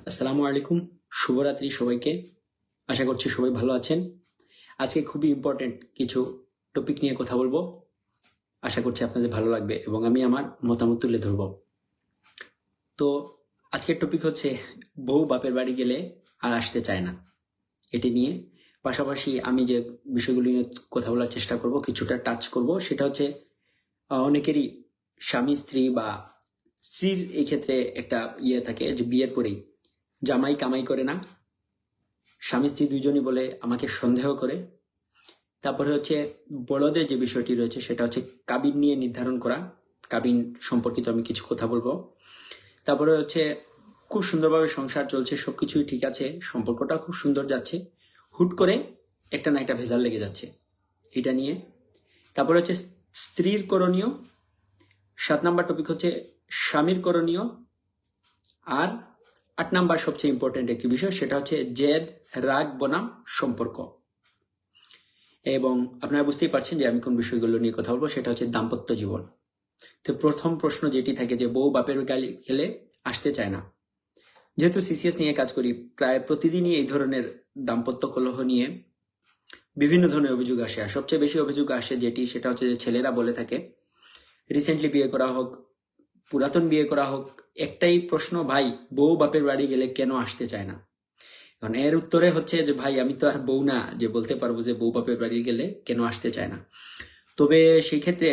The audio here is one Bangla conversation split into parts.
আসসালামু আলাইকুম, শুভরাত্রি সবাইকে। আশা করছি সবাই ভালো আছেন। আজকে খুবই ইম্পর্টেন্ট কিছু টপিক নিয়ে কথা বলবো। আশা করছি আপনাদের ভালো লাগবে এবং আমি আমার মতামত তুলে ধরব। তো আজকের টপিক হচ্ছে বউ বাপের বাড়ি গেলে আর আসতে চায় না। এটি নিয়ে পাশাপাশি আমি যে বিষয়গুলি নিয়ে কথা বলার চেষ্টা করব, কিছুটা টাচ করব, সেটা হচ্ছে অনেকেরই স্বামী স্ত্রী বা স্ত্রীর এই ক্ষেত্রে একটা ইয়ে থাকে যে বিয়ের পরেই জামাই কামাই করে না, স্বামী স্ত্রী দুইজনই বলে আমাকে সন্দেহ করে। তারপরে হচ্ছে বড়দের যে বিষয়টি রয়েছে সেটা হচ্ছে কাবিন নিয়ে নির্ধারণ করা। কাবিন সম্পর্কিত আমি কিছু কথা বলবো। তারপরে হচ্ছে খুব সুন্দরভাবে সংসার চলছে, সবকিছুই ঠিক আছে, সম্পর্কটা খুব সুন্দর যাচ্ছে, হুট করে একটা না একটা ভেজাল লেগে যাচ্ছে, এটা নিয়ে। তারপরে হচ্ছে স্ত্রীর করণীয়। 7 নাম্বার টপিক হচ্ছে স্বামীর করণীয়। আর 8 নাম্বার সবচেয়ে ইম্পর্টেন্ট একটি বিষয়, সেটা হচ্ছে জেদ, রাগ বনাম সম্পর্ক। এবং আপনারা বুঝতেই পারছেন যে আমি কোন বিষয়গুলো নিয়ে কথা বলবো, সেটা হচ্ছে দাম্পত্য জীবন। তো প্রথম প্রশ্ন যেটি থাকে যে বউ বাপের বাড়ি গেলে আসতে চায় না। যেহেতু সিসিএস নিয়ে কাজ করি, প্রায় প্রতিদিনই এই ধরনের দাম্পত্য কলহ নিয়ে বিভিন্ন ধরনের অভিযোগ আসে। আর সবচেয়ে বেশি অভিযোগ আসে যেটি, সেটা হচ্ছে যে ছেলেরা বলে থাকে, রিসেন্টলি বিয়ে করা হোক, পুরাতন বিয়ে করা হোক, একটাই প্রশ্ন, ভাই বউ বাপের বাড়ি গেলে কেন আসতে চায় না। কারণ এর উত্তরে হচ্ছে যে ভাই আমি তো আর বউ না যে বলতে পারবো যে বউ বাপের বাড়ি গেলে কেন আসতে চায় না। তবে সেই ক্ষেত্রে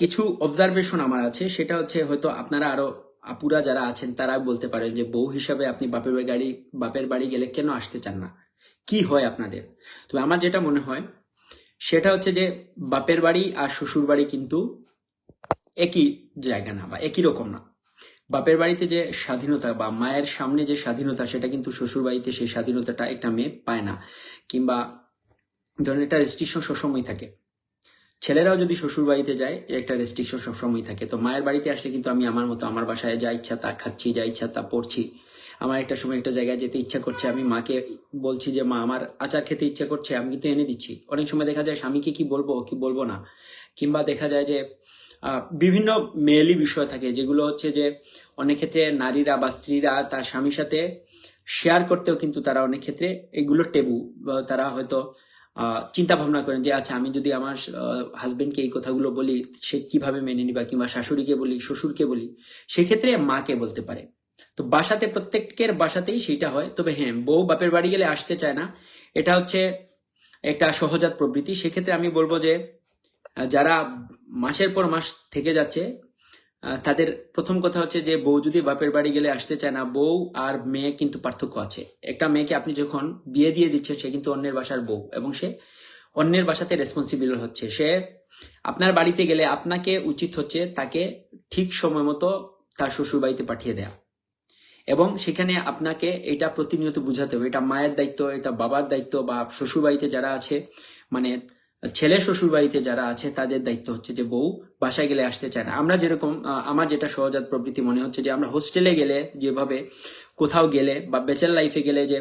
কিছু অবজারভেশন আমার আছে, সেটা হচ্ছে হয়তো আপনারা আরো আপুরা যারা আছেন তারা বলতে পারেন যে বউ হিসাবে আপনি বাপের বাড়ি গেলে কেন আসতে চান না, কি হয় আপনাদের। তবে আমার যেটা মনে হয় সেটা হচ্ছে যে বাপের বাড়ি আর শ্বশুর বাড়ি কিন্তু একই জায়গা না বা একই রকম না। বাপের বাড়িতে যে স্বাধীনতা বা মায়ের সামনে যে স্বাধীনতা, সেটা কিন্তু শ্বশুর বাড়িতে সেই স্বাধীনতাটা একটা মেয়ে পায় না। কিংবা ধরেন একটা রেস্ট্রিকশন সবসময় থাকে। ছেলেরাও যদি শ্বশুর বাড়িতে যায়, একটা রেস্ট্রিকশন সবসময় থাকে। তো মায়ের বাড়িতে আসলে কিন্তু আমি আমার মতো, আমার বাসায় যা ইচ্ছা তা খাচ্ছি, যা ইচ্ছা তা পড়ছি। আমার একটা সময় একটা জায়গায় যেতে ইচ্ছা করছে, আমি মাকে বলছি যে মা আমার আচার খেতে ইচ্ছা করছে, আমি কিন্তু এনে দিচ্ছি। অনেক সময় দেখা যায় স্বামীকে কি বলবো কি বলবো না। কিংবা দেখা যায় যে বিভিন্ন মেয়েলি বিষয় থাকে, যেগুলো হচ্ছে যে অনেক ক্ষেত্রে নারীরা বা স্ত্রীরা তার স্বামীর সাথে শেয়ার করতেও কিন্তু তারা অনেক ক্ষেত্রে এগুলো টেবু, তারা হয়তো চিন্তা ভাবনা করেন যে আচ্ছা আমি যদি আমার হাজবেন্ডকে এই কথাগুলো বলি সে কিভাবে মেনে নিবা, কিংবা শাশুড়িকে বলি, শ্বশুরকে বলি, সেক্ষেত্রে মাকে বলতে পারে। তো বাসাতে প্রত্যেকের বাসাতেই সেটা হয়। তবে হ্যাঁ, বউ বাপের বাড়ি গেলে আসতে চায় না, এটা হচ্ছে একটা সহজাত প্রবৃত্তি। সেক্ষেত্রে আমি বলবো যে যারা মাসের পর মাস থেকে যাচ্ছে, তাদের প্রথম কথা হচ্ছে যে বউ যদি বাপের বাড়ি গেলে আসতে চায় না, বউ আর মেয়ে কিন্তু পার্থক্য আছে। একটা মেয়েকে আপনি যখন বিয়ে দিয়ে দিচ্ছেন, সে কিন্তু অন্যের বাসার বউ এবং সে অন্যের বাসাতে রেসপন্সিবল হচ্ছে। সে আপনার বাড়িতে গেলে আপনাকে উচিত হচ্ছে তাকে ঠিক সময় মতো তার শ্বশুর বাড়িতে পাঠিয়ে দেয়া, এবং সেখানে আপনাকে এটা প্রতিনিয়ত বুঝাতে হবে। এটা মায়ের দায়িত্ব, এটা বাবার দায়িত্ব, বা শ্বশুর বাড়িতে যারা আছে, মানে ছেলে শ্বশুর বাড়িতে যারা আছে, তাদের দায়িত্ব হচ্ছে যে বউ বাসায় গেলে আসতে চায় না। আমরা যেরকম আমার যেটা সহজাত প্রবৃত্তি মনে হচ্ছে যে আমরা হোস্টেলে গেলে যেভাবে, কোথাও গেলে বা ব্যাচেলর লাইফে গেলে যে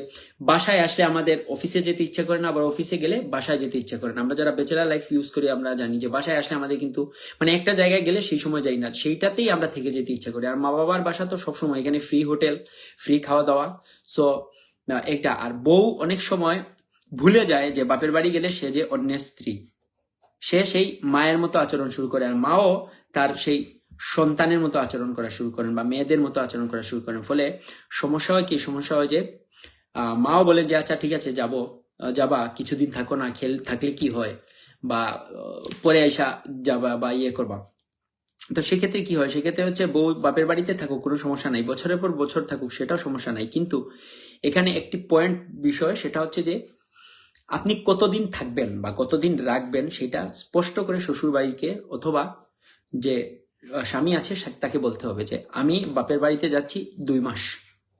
বাসায় আসলে আমাদের অফিসে যেতে ইচ্ছা করে না, আবার অফিসে গেলে বাসায় যেতে ইচ্ছা করে না। আমরা যারা ব্যাচেলর লাইফ ইউজ করি আমরা জানি যে বাসায় আসলে আমাদের কিন্তু মানে একটা জায়গায় গেলে সেই সময় যাই না, সেইটাতেই আমরা থেকে যেতে ইচ্ছা করি। আর মা বাবার বাসা তো সবসময় এখানে ফ্রি হোটেল, ফ্রি খাওয়া দাওয়া। সো এটা, আর বউ অনেক সময় ভুলে যায় যে বাপের বাড়ি গেলে সে যে অন্যের স্ত্রী, সে সেই মায়ের মতো আচরণ শুরু করে। আর মাও তার সেই সন্তানের মতো আচরণ করা শুরু করেন বা মেয়েদের মতো আচরণ করা শুরু করেন। ফলে সমস্যা হয় কি, সমস্যা হয় যে মাও বলেন যে আচ্ছা ঠিক আছে যাবো, যাবা কিছুদিন থাকো না, থাকলে কি হয়, বা পরে আইসা যাবা বা ইয়ে করবা। তো সেক্ষেত্রে কি হয়, সেক্ষেত্রে হচ্ছে বউ বাপের বাড়িতে থাকুক কোনো সমস্যা নাই, বছরের পর বছর থাকুক সেটাও সমস্যা নাই। কিন্তু এখানে একটি পয়েন্ট বিষয়, সেটা হচ্ছে যে আপনি কতদিন থাকবেন বা কতদিন রাখবেন সেটা স্পষ্ট করে শ্বশুর বাড়িকে অথবা যে স্বামী আছে তাকে বলতে হবে যে আমি বাপের বাড়িতে যাচ্ছি 2 মাস,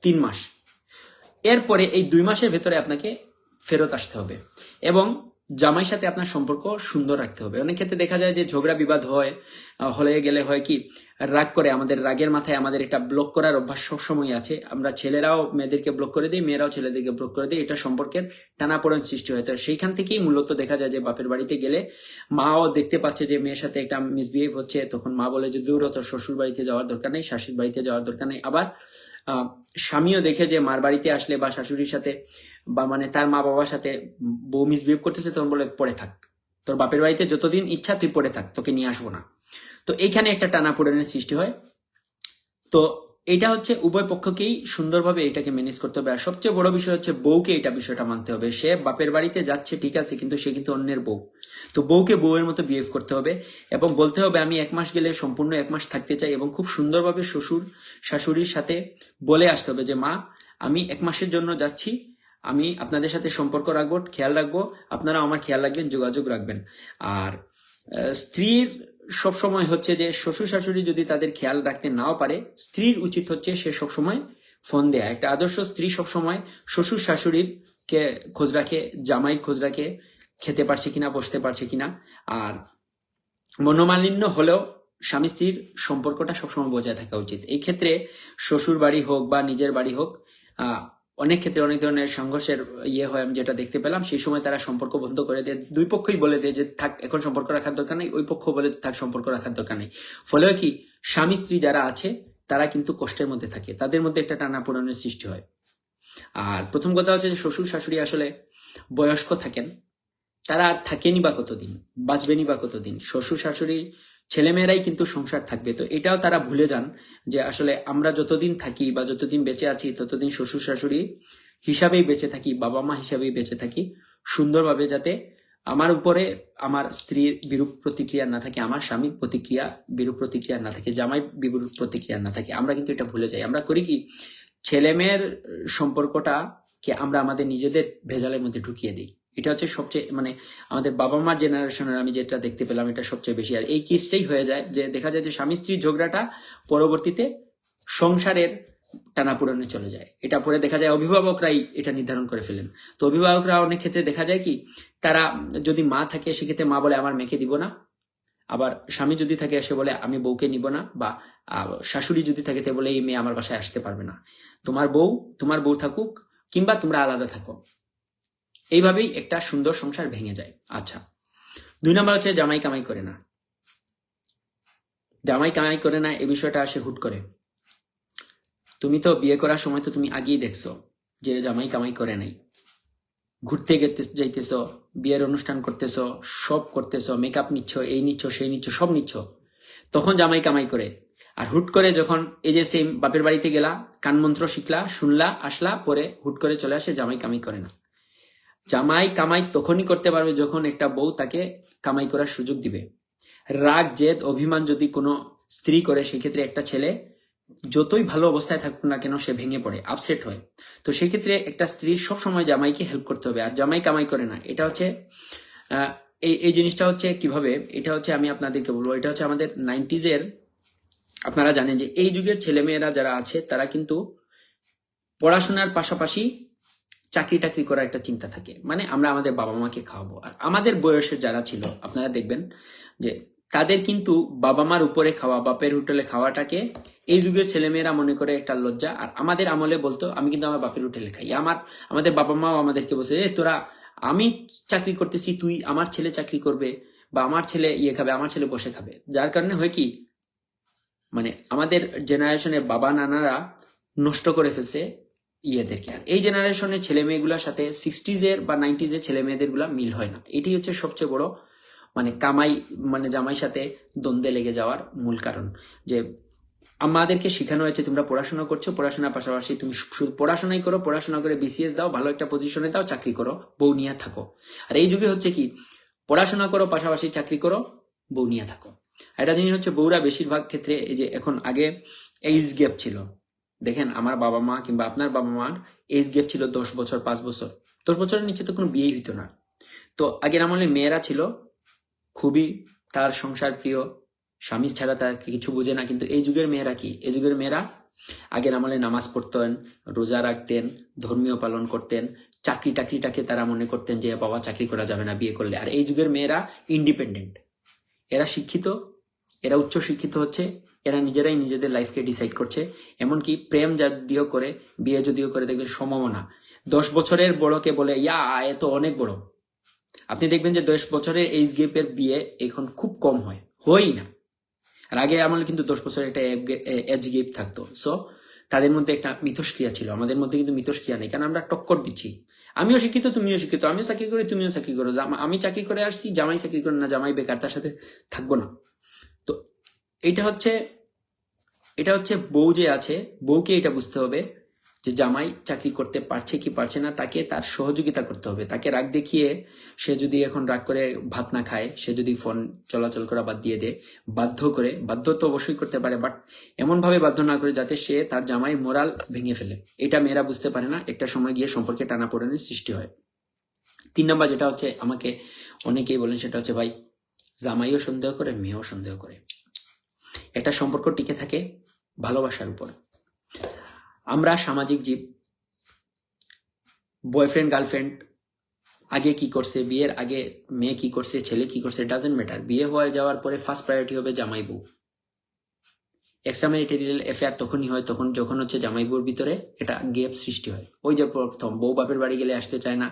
3 মাস। এরপরে এই 2 মাসের ভেতরে আপনাকে ফেরত আসতে হবে। এবং জামাইয়ের সাথে আপনার সম্পর্ক সুন্দর রাখতে হবে। অনেক ক্ষেত্রে দেখা যায় যে ঝগড়া বিবাদ হলে গেলে হয় কি, রাগ করে, আমাদের রাগের মাথায় আমাদের এটা ব্লক করার অভ্যাস সবসময় আছে। আমরা ছেলেরাও মেয়েদেরকে ব্লক করে দিই, মেয়েরাও ছেলেদেরকে ব্লক করে দিই, এটা সম্পর্কের টানাপোড়েন সৃষ্টি হয়। তো সেইখান থেকেই মূলত দেখা যায় যে বাপের বাড়িতে গেলে মাও দেখতে পাচ্ছে যে মেয়ের সাথে একটা মিসবিহেভ হচ্ছে, তখন মা বলে যে দূর তো শ্বশুর বাড়িতে যাওয়ার দরকার নেই, শাশুড়ির বাড়িতে যাওয়ার দরকার নেই। আবার স্বামীও দেখে যে মার বাড়িতে আসলে বা শাশুড়ির সাথে বা মানে তার মা বাবার সাথে বউ মিসবিহেভ করতেছে, তখন বলে পড়ে থাক, তোর বাপের বাড়িতে যতদিন ইচ্ছা তুই পড়ে থাক, তোকে নিয়ে আসবো না। তো এইখানে একটা টানাপোড়েনের সৃষ্টি হয়। তো এটা হচ্ছে উভয় পক্ষকেই সুন্দরভাবে এটাকে ম্যানেজ করতে হবে। আর সবচেয়ে বড় বিষয় হচ্ছে বউকে এটা বিষয়টা মানতে হবে। সে বাপের বাড়িতে যাচ্ছে ঠিক আছে, কিন্তু সে কিন্তু অন্যের বউ। তো বউকে বউয়ের মতো বিহেভ করতে হবে এবং বলতে হবে আমি 1 মাস গেলে সম্পূর্ণ 1 মাস থাকতে চাই, এবং খুব সুন্দরভাবে শ্বশুর শাশুড়ির সাথে বলে আসতে হবে যে মা, আমি 1 মাসের জন্য যাচ্ছি, আমি আপনাদের সাথে সম্পর্ক রাখবো, খেয়াল রাখবো, আপনারা আমার খেয়াল রাখবেন, যোগাযোগ রাখবেন। আর স্ত্রীর সবসময় হচ্ছে যে শ্বশুর শাশুড়ি যদি তাদের খেয়াল রাখতে নাও পারে, স্ত্রীর উচিত হচ্ছে সে সবসময় ফোন দেয়া। একটা আদর্শ স্ত্রী সবসময় শ্বশুর শাশুড়ির কে খোঁজ রাখে, জামাইয়ের খোঁজ রাখে, খেতে পারছে কিনা, বসতে পারছে কিনা। আর মনোমালিন্য হলেও স্বামী স্ত্রীর সম্পর্কটা সবসময় বজায় থাকা উচিত। এই ক্ষেত্রে শ্বশুর বাড়ি হোক বা নিজের বাড়ি হোক, অনেক ক্ষেত্রে অনেক ধরনের সংঘর্ষের হয়। আমি যেটা দেখতে পেলাম, সেই সময় তারা সম্পর্ক বন্ধ করে দেয়, দুই পক্ষই বলে দেয় যে থাক, এখন সম্পর্ক রাখার দরকার নেই, ওই পক্ষ বলে থাক, সম্পর্ক রাখার দরকার নেই। ফলে কি, স্বামী স্ত্রী যারা আছে তারা কিন্তু কষ্টের মধ্যে থাকে, তাদের মধ্যে একটা টানাপোড়েনের সৃষ্টি হয়। আর প্রথম কথা হচ্ছে যে শ্বশুর শাশুড়ি আসলে বয়স্ক থাকেন, তারা আর থাকেনি বা কতদিন, বাঁচবেনি বা কতদিন, শ্বশুর শাশুড়ি ছেলেমেয়েরাই কিন্তু সংসার থাকবে। তো এটাও তারা ভুলে যান যে আসলে আমরা যতদিন থাকি বা যতদিন বেঁচে আছি ততদিন শ্বশুর শাশুড়ি হিসাবেই বেঁচে থাকি, বাবা মা হিসাবেই বেঁচে থাকি সুন্দরভাবে, যাতে আমার উপরে আমার স্ত্রীর বিরূপ প্রতিক্রিয়া না থাকে, আমার স্বামীর বিরূপ প্রতিক্রিয়া না থাকে, জামাই বিরূপ প্রতিক্রিয়া না থাকে। আমরা কিন্তু এটা ভুলে যাই। আমরা করি কি, ছেলে মেয়ের সম্পর্কটাকে আমরা আমাদের নিজেদের ভেজালের মধ্যে ঢুকিয়ে দিই। এটা হচ্ছে সবচেয়ে মানে আমাদের বাবা মার জেনারেশনের আমি যেটা দেখতে পেলাম, এটা সবচেয়ে বেশি। আর এই কেসটাই হয়ে যায় যে দেখা যায় যে স্বামী স্ত্রীর ঝগড়াটা পরবর্তীতে সংসারের টানাপোড়েনে চলে যায়। এটা পরে দেখা যায় অভিভাবকরাই এটা নির্ধারণ করে ফেলেন। তো অভিভাবকরা অনেক ক্ষেত্রে দেখা যায় কি, তারা যদি মা থাকে সেক্ষেত্রে মা বলে আমার মেয়েকে দিব না, আবার স্বামী যদি থাকে সে বলে আমি বউকে নিব না, বা শাশুড়ি যদি থাকে তে বলে এই মেয়ে আমার বাসায় আসতে পারবে না, তোমার বউ থাকুক, কিংবা তোমরা আলাদা থাকো। এইভাবেই একটা সুন্দর সংসার ভেঙে যায়। আচ্ছা, 2 নম্বর হচ্ছে জামাই কামাই করে না। জামাই কামাই করে না এই বিষয়টা আসে হুট করে। তুমি তো বিয়ে করার সময় তো তুমি আগেই দেখছো যে জামাই কামাই করে নাই। ঘুরতে যাইতেছ, বিয়ের অনুষ্ঠান করতেছ, সব করতেছ, মেকআপ নিচ্ছ, এই নিচ্ছ, সেই নিচ্ছ, সব নিচ্ছ, তখন জামাই কামাই করে। আর হুট করে যখন এই যে সেম বাপের বাড়িতে গেলা, কানমন্ত্র শিখলা, শুনলা, আসলা, পরে হুট করে চলে আসে, জামাই কামাই করে না। জামাই কামাই তখনই করতে পারবে যখন একটা বউ তাকে কামাই করার সুযোগ দিবে। রাগ, জেদ, অভিমান যদি কোনো স্ত্রী করে, সেক্ষেত্রে একটা ছেলে যতই ভালো অবস্থায় থাকুক না কেন সে ভেঙে পড়ে, আপসেট হয়। তো সেক্ষেত্রে একটা স্ত্রীর সবসময় জামাইকে হেল্প করতে হবে। আর জামাই কামাই করে না, এটা হচ্ছে এই জিনিসটা হচ্ছে কিভাবে, এটা হচ্ছে আমি আপনাদেরকে বলবো, এটা হচ্ছে আমাদের 90s-এর। আপনারা জানেন যে এই যুগের ছেলেমেয়েরা যারা আছে তারা কিন্তু পড়াশোনার পাশাপাশি চাকরি টাকরি করার একটা চিন্তা থাকে, মানে আমরা আমাদের বাবা মাকে খাওয়াবো। আর আমাদের বয়সের যারা ছিল আপনারা দেখবেন যে তাদের কিন্তু বাবা মার উপরে খাওয়া, বাপের হোটেলে খাওয়াটাকে এই যুগের ছেলেমেয়েরা মনে করে একটা লজ্জা। আর আমাদের আমলে বলতো আমি কিন্তু আমার বাপের হোটেলে খাই। আমাদের বাবা মাও আমাদেরকে বলছে তোরা, আমি চাকরি করতেছি, তুই, আমার ছেলে চাকরি করবে, বা আমার ছেলে খাবে, আমার ছেলে বসে খাবে। যার কারণে হয় কি, মানে আমাদের জেনারেশনের বাবা নানারা নষ্ট করে ফেলছে ইয়েদেরকে। আর এই জেনারেশনের ছেলে মেয়েগুলোর সাথে 60s-এর বা 90s-এর ছেলে মেয়েদের গুলা মিল হয় না। এটি হচ্ছে সবচেয়ে বড় মানে জামাই সাথে দ্বন্দ্বে লেগে যাওয়ার মূল কারণ। যে আমাদেরকে শেখানো হয়েছে তোমরা পড়াশোনা করছো, পড়াশোনার পাশাপাশি তুমি শুধু পড়াশোনাই করো, পড়াশোনা করে বিসিএস দাও, ভালো একটা পজিশনে দাও, চাকরি করো, বউ নিয়ে থাকো। আর এই যুগে হচ্ছে কি, পড়াশোনা করো, পাশাপাশি চাকরি করো, বউ নিয়ে থাকো। একটা জিনিস হচ্ছে, বউরা বেশিরভাগ ক্ষেত্রে এই যে এখন আগে এইজ গ্যাপ ছিল, দেখেন আমার বাবা মা কিংবা আপনার বাবা মার এইজ গ্যাপ ছিল 10 বছর, 5 বছর। 10 বছরের নিচে তো কোনো বিয়েই হইতো না। তো আগের আমলে মেয়েরা ছিল খুবই তার সংসার প্রিয়, স্বামী ছাড়া তার কিছু বোঝে না। কিন্তু এই যুগের মেয়েরা কি, এই যুগের মেয়েরা আগের আমলে নামাজ পড়তেন, রোজা রাখতেন, ধর্মীয় পালন করতেন, চাকরি টাকরিটাকে তারা মনে করতেন যে বাবা চাকরি করা যাবে না বিয়ে করলে। আর এই যুগের মেয়েরা ইন্ডিপেন্ডেন্ট, এরা শিক্ষিত, এরা উচ্চ শিক্ষিত হচ্ছে, এরা নিজেরাই নিজেদের লাইফকে ডিসাইড করছে। এমনকি প্রেম যদিও করে, বিয়ে যদিও করে, দেখবেন সম্ভাবনা 10 বছরের বড়কে বলে ইয়া এ তো অনেক বড়। আপনি দেখবেন যে 10 বছরের এইজ গ্যাপের বিয়ে এখন খুব কম হয় না। আর আগে আমলে কিন্তু 10 বছরের একটা এজ গ্যাপ থাকতো। সো তাদের মধ্যে একটা মিথস্ক্রিয়া ছিল, আমাদের মধ্যে কিন্তু মিথস্ক্রিয়া নেই, কারণ আমরা টক্কর দিচ্ছি। আমিও শিক্ষিত, তুমিও শিক্ষিত, আমিও চাকরি করি, তুমিও চাকরি করো, আমি চাকরি করে আসছি, জামাই চাকরি করে না, জামাই বেকার, তার সাথে থাকবো না। তো এটা হচ্ছে বউ যে আছে, বউকে এটা বুঝতে হবে যে জামাই চাকরি করতে পারছে কি পারছে না, তাকে তার সহযোগিতা করতে হবে। তাকে রাগ দেখিয়ে সে যদি এখন রাগ করে ভাত না খায়, সে যদি ফোন চলাচল করা বাদ দিয়ে দেয়, বাধ্য তো অবশ্যই করতে পারে, বাট এমন ভাবে বাধ্য না করে যাতে সে তার জামাই মোরাল ভেঙে ফেলে। এটা মেয়েরা বুঝতে পারে না, একটা সময় গিয়ে সম্পর্কে টানাপোড়েনের সৃষ্টি হয়। 3 নাম্বার যেটা হচ্ছে, আমাকে অনেকেই বলেন, সেটা হচ্ছে ভাই জামাইও সন্দেহ করে, মেয়েও সন্দেহ করে। একটা সম্পর্ক টিকে থাকে ভালোবাসার উপর। আমরা সামাজিক জীব, বয়ফ্রেন্ড গার্লফ্রেন্ড আগে কি করছে, বিয়ের আগে মেয়ে কি করছে, ছেলে কি করছে, ডাজেন্ট ম্যাটার। বিয়ে হয়ে যাওয়ার পরে ফার্স্ট প্রায়োরিটি হবে জামাই বউ। এক্সট্রা ম্যারিটাল অ্যাফেয়ার তখনই হয় যখন হচ্ছে জামাই বউর ভিতরে এটা গ্যাপ সৃষ্টি হয়। ওই যে প্রথম বউ বাপের বাড়ি গেলে আসতে চায় না,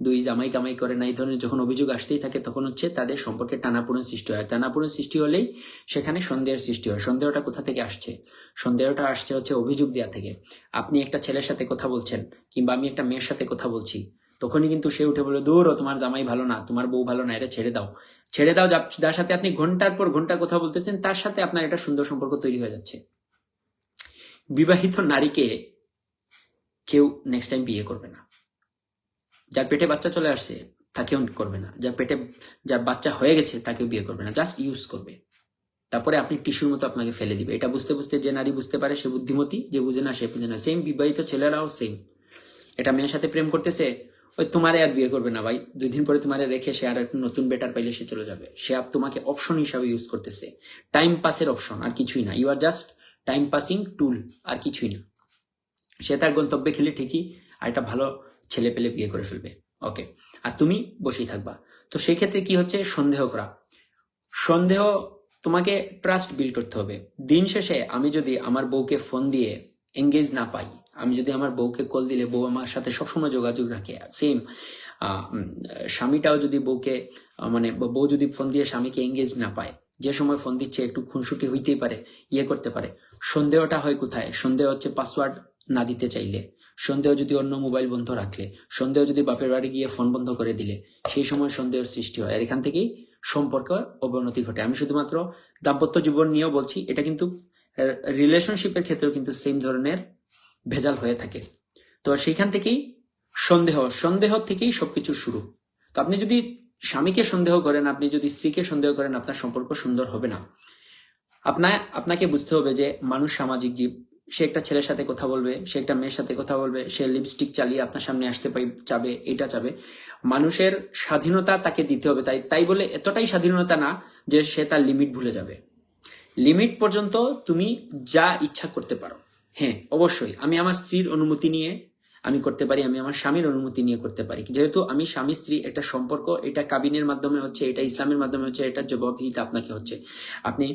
2 জামাই কামাই করে না, এই ধরনের যখন অভিযোগ আসতেই থাকে, তখন হচ্ছে তাদের সম্পর্কে টানাপোড়েন সৃষ্টি হয়। টানাপোড়েন সৃষ্টি হলেই সেখানে সন্দেহের সৃষ্টি হয়। সন্দেহটা কোথা থেকে আসছে? সন্দেহটা আসছে হচ্ছে অভিযোগ দেওয়া থেকে। আপনি একটা ছেলের সাথে কথা বলছেন, কিংবা আমি একটা মেয়ের সাথে কথা বলছি, তখনই কিন্তু সে উঠে বলে, দূর, তোমার জামাই ভালো না, তোমার বউ ভালো না, এটা ছেড়ে দাও। যার সাথে আপনি ঘন্টার পর ঘন্টা কথা বলতেছেন, তার সাথে আপনার একটা সুন্দর সম্পর্ক তৈরি হয়ে যাচ্ছে। বিবাহিত নারীকে কেউ নেক্সট টাইম বিয়ে করবে না। যার পেটে বাচ্চা চলে আসছে তাকেও করবে না, যার বাচ্চা হয়ে গেছে তাকেও বিয়ে করবে না, জাস্ট ইউজ করবে। তারপরে আপনি টিস্যুর মতো আপনাকে ফেলে দিবে। এটা বুঝতে বুঝতে যে নারী বুঝতে পারে সে বুদ্ধিমতী, যে বুঝে না সে বুঝে না। সেম বিবাহিত ছেলেরাও সেম। এটা মেয়ের সাথে প্রেম করতেছে, ওই তোমারে আর বিয়ে করবে না ভাই, 2 দিন পরে তোমারে রেখে সে আর একটা নতুন বেটার পাইলে সে চলে যাবে। সে তোমাকে অপশন হিসাবে ইউজ করতেছে, টাইম পাসের অপশন, আর কিছুই না। You are just time passing tool, আর কিছুই না। সে তার গন্তব্যে খেলে ঠিকই আর একটা ভালো ছেলে পেলে বিয়ে করে ফেলবে, ওকে, আর তুমি বসেই থাকবা। তো সেই ক্ষেত্রে কি হচ্ছে? সন্দেহ করা। সন্দেহ, তোমাকে ট্রাস্ট বিল্ড করতে হবে। দিন শেষে আমি যদি আমার বউকে ফোন দিয়ে এঙ্গেজ না পাই, আমি যদি আমার বউকে কল দিলে বউ আমার সাথে সবসময় যোগাযোগ রাখে, সেম স্বামীটাও যদি বউকে মানে বউ যদি ফোন দিয়ে স্বামীকে এঙ্গেজ না পায়, যে সময় ফোন দিচ্ছে একটু খুনসুটি হইতেই পারে, করতে পারে। সন্দেহটা হয় কোথায়? সন্দেহ হচ্ছে পাসওয়ার্ড না দিতে চাইলে, সন্দেহ যদি অন্য মোবাইল বন্ধ রাখলে, সন্দেহ যদি বাপের বাড়ি গিয়ে ফোন বন্ধ করে দিলে, সেই সময় সন্দেহের সৃষ্টি হয়। আর এখান থেকেই সম্পর্ক অবনতি ঘটে। আমি শুধুমাত্র দাম্পত্য জীবন নিয়েও বলছি, এটা কিন্তু রিলেশনশিপের ক্ষেত্রেও কিন্তু সেম ধরনের ভেজাল হয়ে থাকে। তো সেইখান থেকেই সন্দেহ থেকেই সবকিছু শুরু। তো আপনি যদি স্বামীকে সন্দেহ করেন, আপনি যদি স্ত্রীকে সন্দেহ করেন, আপনার সম্পর্ক সুন্দর হবে না। আপনাকে বুঝতে হবে যে মানুষ সামাজিক জীব। সে একটা ছেলের সাথে কথা বলবে, সে একটা মেয়ের সাথে কথা বলবে, সে লিপস্টিক চালিয়ে আপনার সামনে আসতে চাবে, এটা চাবে। মানুষের স্বাধীনতা তাকে দিতে হবে। তাই বলে এতটাই স্বাধীনতা না যে সে তার লিমিট ভুলে যাবে। লিমিট পর্যন্ত তুমি যা ইচ্ছা করতে পারো। হ্যাঁ, অবশ্যই আমি আমার স্ত্রীর অনুমতি নিয়ে আমি করতে পারি, আমি আমার স্বামীর অনুমতি নিয়ে করতে পারি। যেহেতু আমি স্বামী স্ত্রী একটা সম্পর্ক, এটা কাবিনের মাধ্যমে হচ্ছে, এটা ইসলামের মাধ্যমে হচ্ছে, এটা জবাবদিহিতা আপনাকে হচ্ছে। আপনি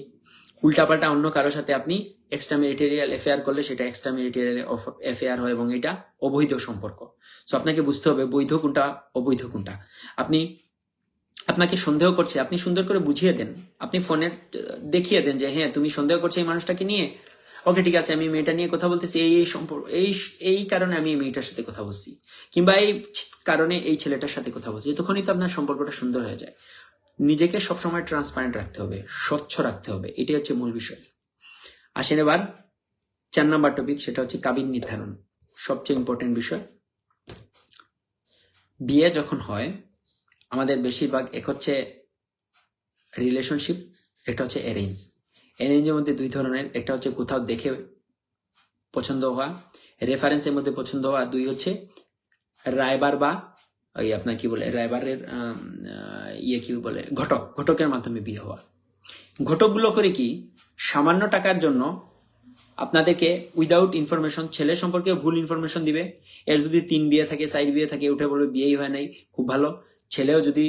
উল্টাপাল্টা অন্য কারোর সাথে আপনি এক্সট্রা ম্যারিটাল অ্যাফেয়ার করলে সেটা এক্সট্রা ম্যারিটাল অ্যাফেয়ার হয় এবং এটা অবৈধ সম্পর্ক। সো আপনাকে বুঝতে হবে বৈধ কোনটা, অবৈধ কোনটা। আপনাকে সন্দেহ করছে, আপনি সুন্দর করে বুঝিয়ে দেন, আপনি ফোনের দেখিয়ে দেন যে হ্যাঁ তুমি সন্দেহ করছো এই মানুষটাকে নিয়ে, ওকে ঠিক আছে, আমি মেয়েটা নিয়ে কথা বলতেছি, এই সম্পর্ক, এই কারণে আমি এই মেয়েটার সাথে কথা বলছি, কিংবা এই কারণে এই ছেলেটার সাথে কথা বলছি। তখনই তো আপনার সম্পর্কটা সুন্দর হয়ে যায়। নিজেকে সবসময় ট্রান্সপারেন্ট রাখতে হবে, স্বচ্ছ রাখতে হবে, এটাই হচ্ছে মূল বিষয়। আসেন এবার 4 নাম্বার টপিক, সেটা হচ্ছে কাবিন নির্ধারণ। সবচেয়ে ইম্পর্টেন্ট বিষয়। বিয়ে যখন হয় আমাদের বেশিরভাগ, এক হচ্ছে রিলেশনশিপ, একটা হচ্ছে অ্যারেঞ্জের মধ্যে 2 ধরনের। একটা হচ্ছে কোথাও দেখে পছন্দ হওয়া, রেফারেন্সের মধ্যে পছন্দ হওয়া। 2 হচ্ছে রায়বার বা ওই আপনার কি বলে রায়বারের কি বলে ঘটকের মাধ্যমে বিয়ে হওয়া। ঘটকগুলো করে কি, সামান্য টাকার জন্য আপনাদেরকে উইদাউট ইনফরমেশন ছেলে সম্পর্কে ভুল ইনফরমেশন দিবে। এর যদি 3 বিয়ে থাকে 4 বিয়ে থাকে উঠে বলবে বিয়েই হয় নাই, খুব ভালো। ছেলেও যদি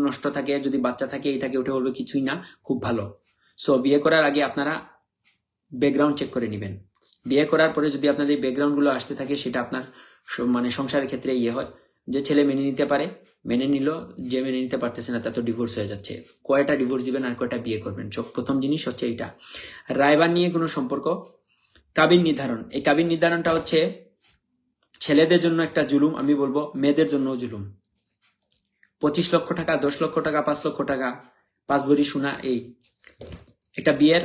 নষ্ট থাকে, যদি বাচ্চা থাকে এই থাকে, উঠে বলবে কিছুই না, খুব ভালো। সো বিয়ে করার আগে আপনারা ব্যাকগ্রাউন্ড চেক করে নেবেন। বিয়ে করার পরে যদি আপনাদের ব্যাকগ্রাউন্ড গুলো আসতে থাকে, সেটা আপনার মানে সংসারের ক্ষেত্রে ইয়ে হয় যে ছেলে মেনে নিতে পারে, মেনে নিল, যে মেনে নিতে পারতেছে না তা তো ডিভোর্স হয়ে যাচ্ছে। কয়টা ডিভোর্স দিবেন আর কয়টা বিয়ে করবেন, প্রথম জিনিস হচ্ছে এটা। রায়বান নিয়ে কোনো সম্পর্ক, কাবিন নির্ধারণ। এই কাবিন নির্ধারণটা হচ্ছে ছেলেদের জন্য একটা জুলুম, আমি বলবো মেয়েদের জন্য জুলুম। 25 লক্ষ টাকা, 10 লক্ষ টাকা, 5 লক্ষ টাকা, 5 ভরি সোনা, এই একটা বিয়ের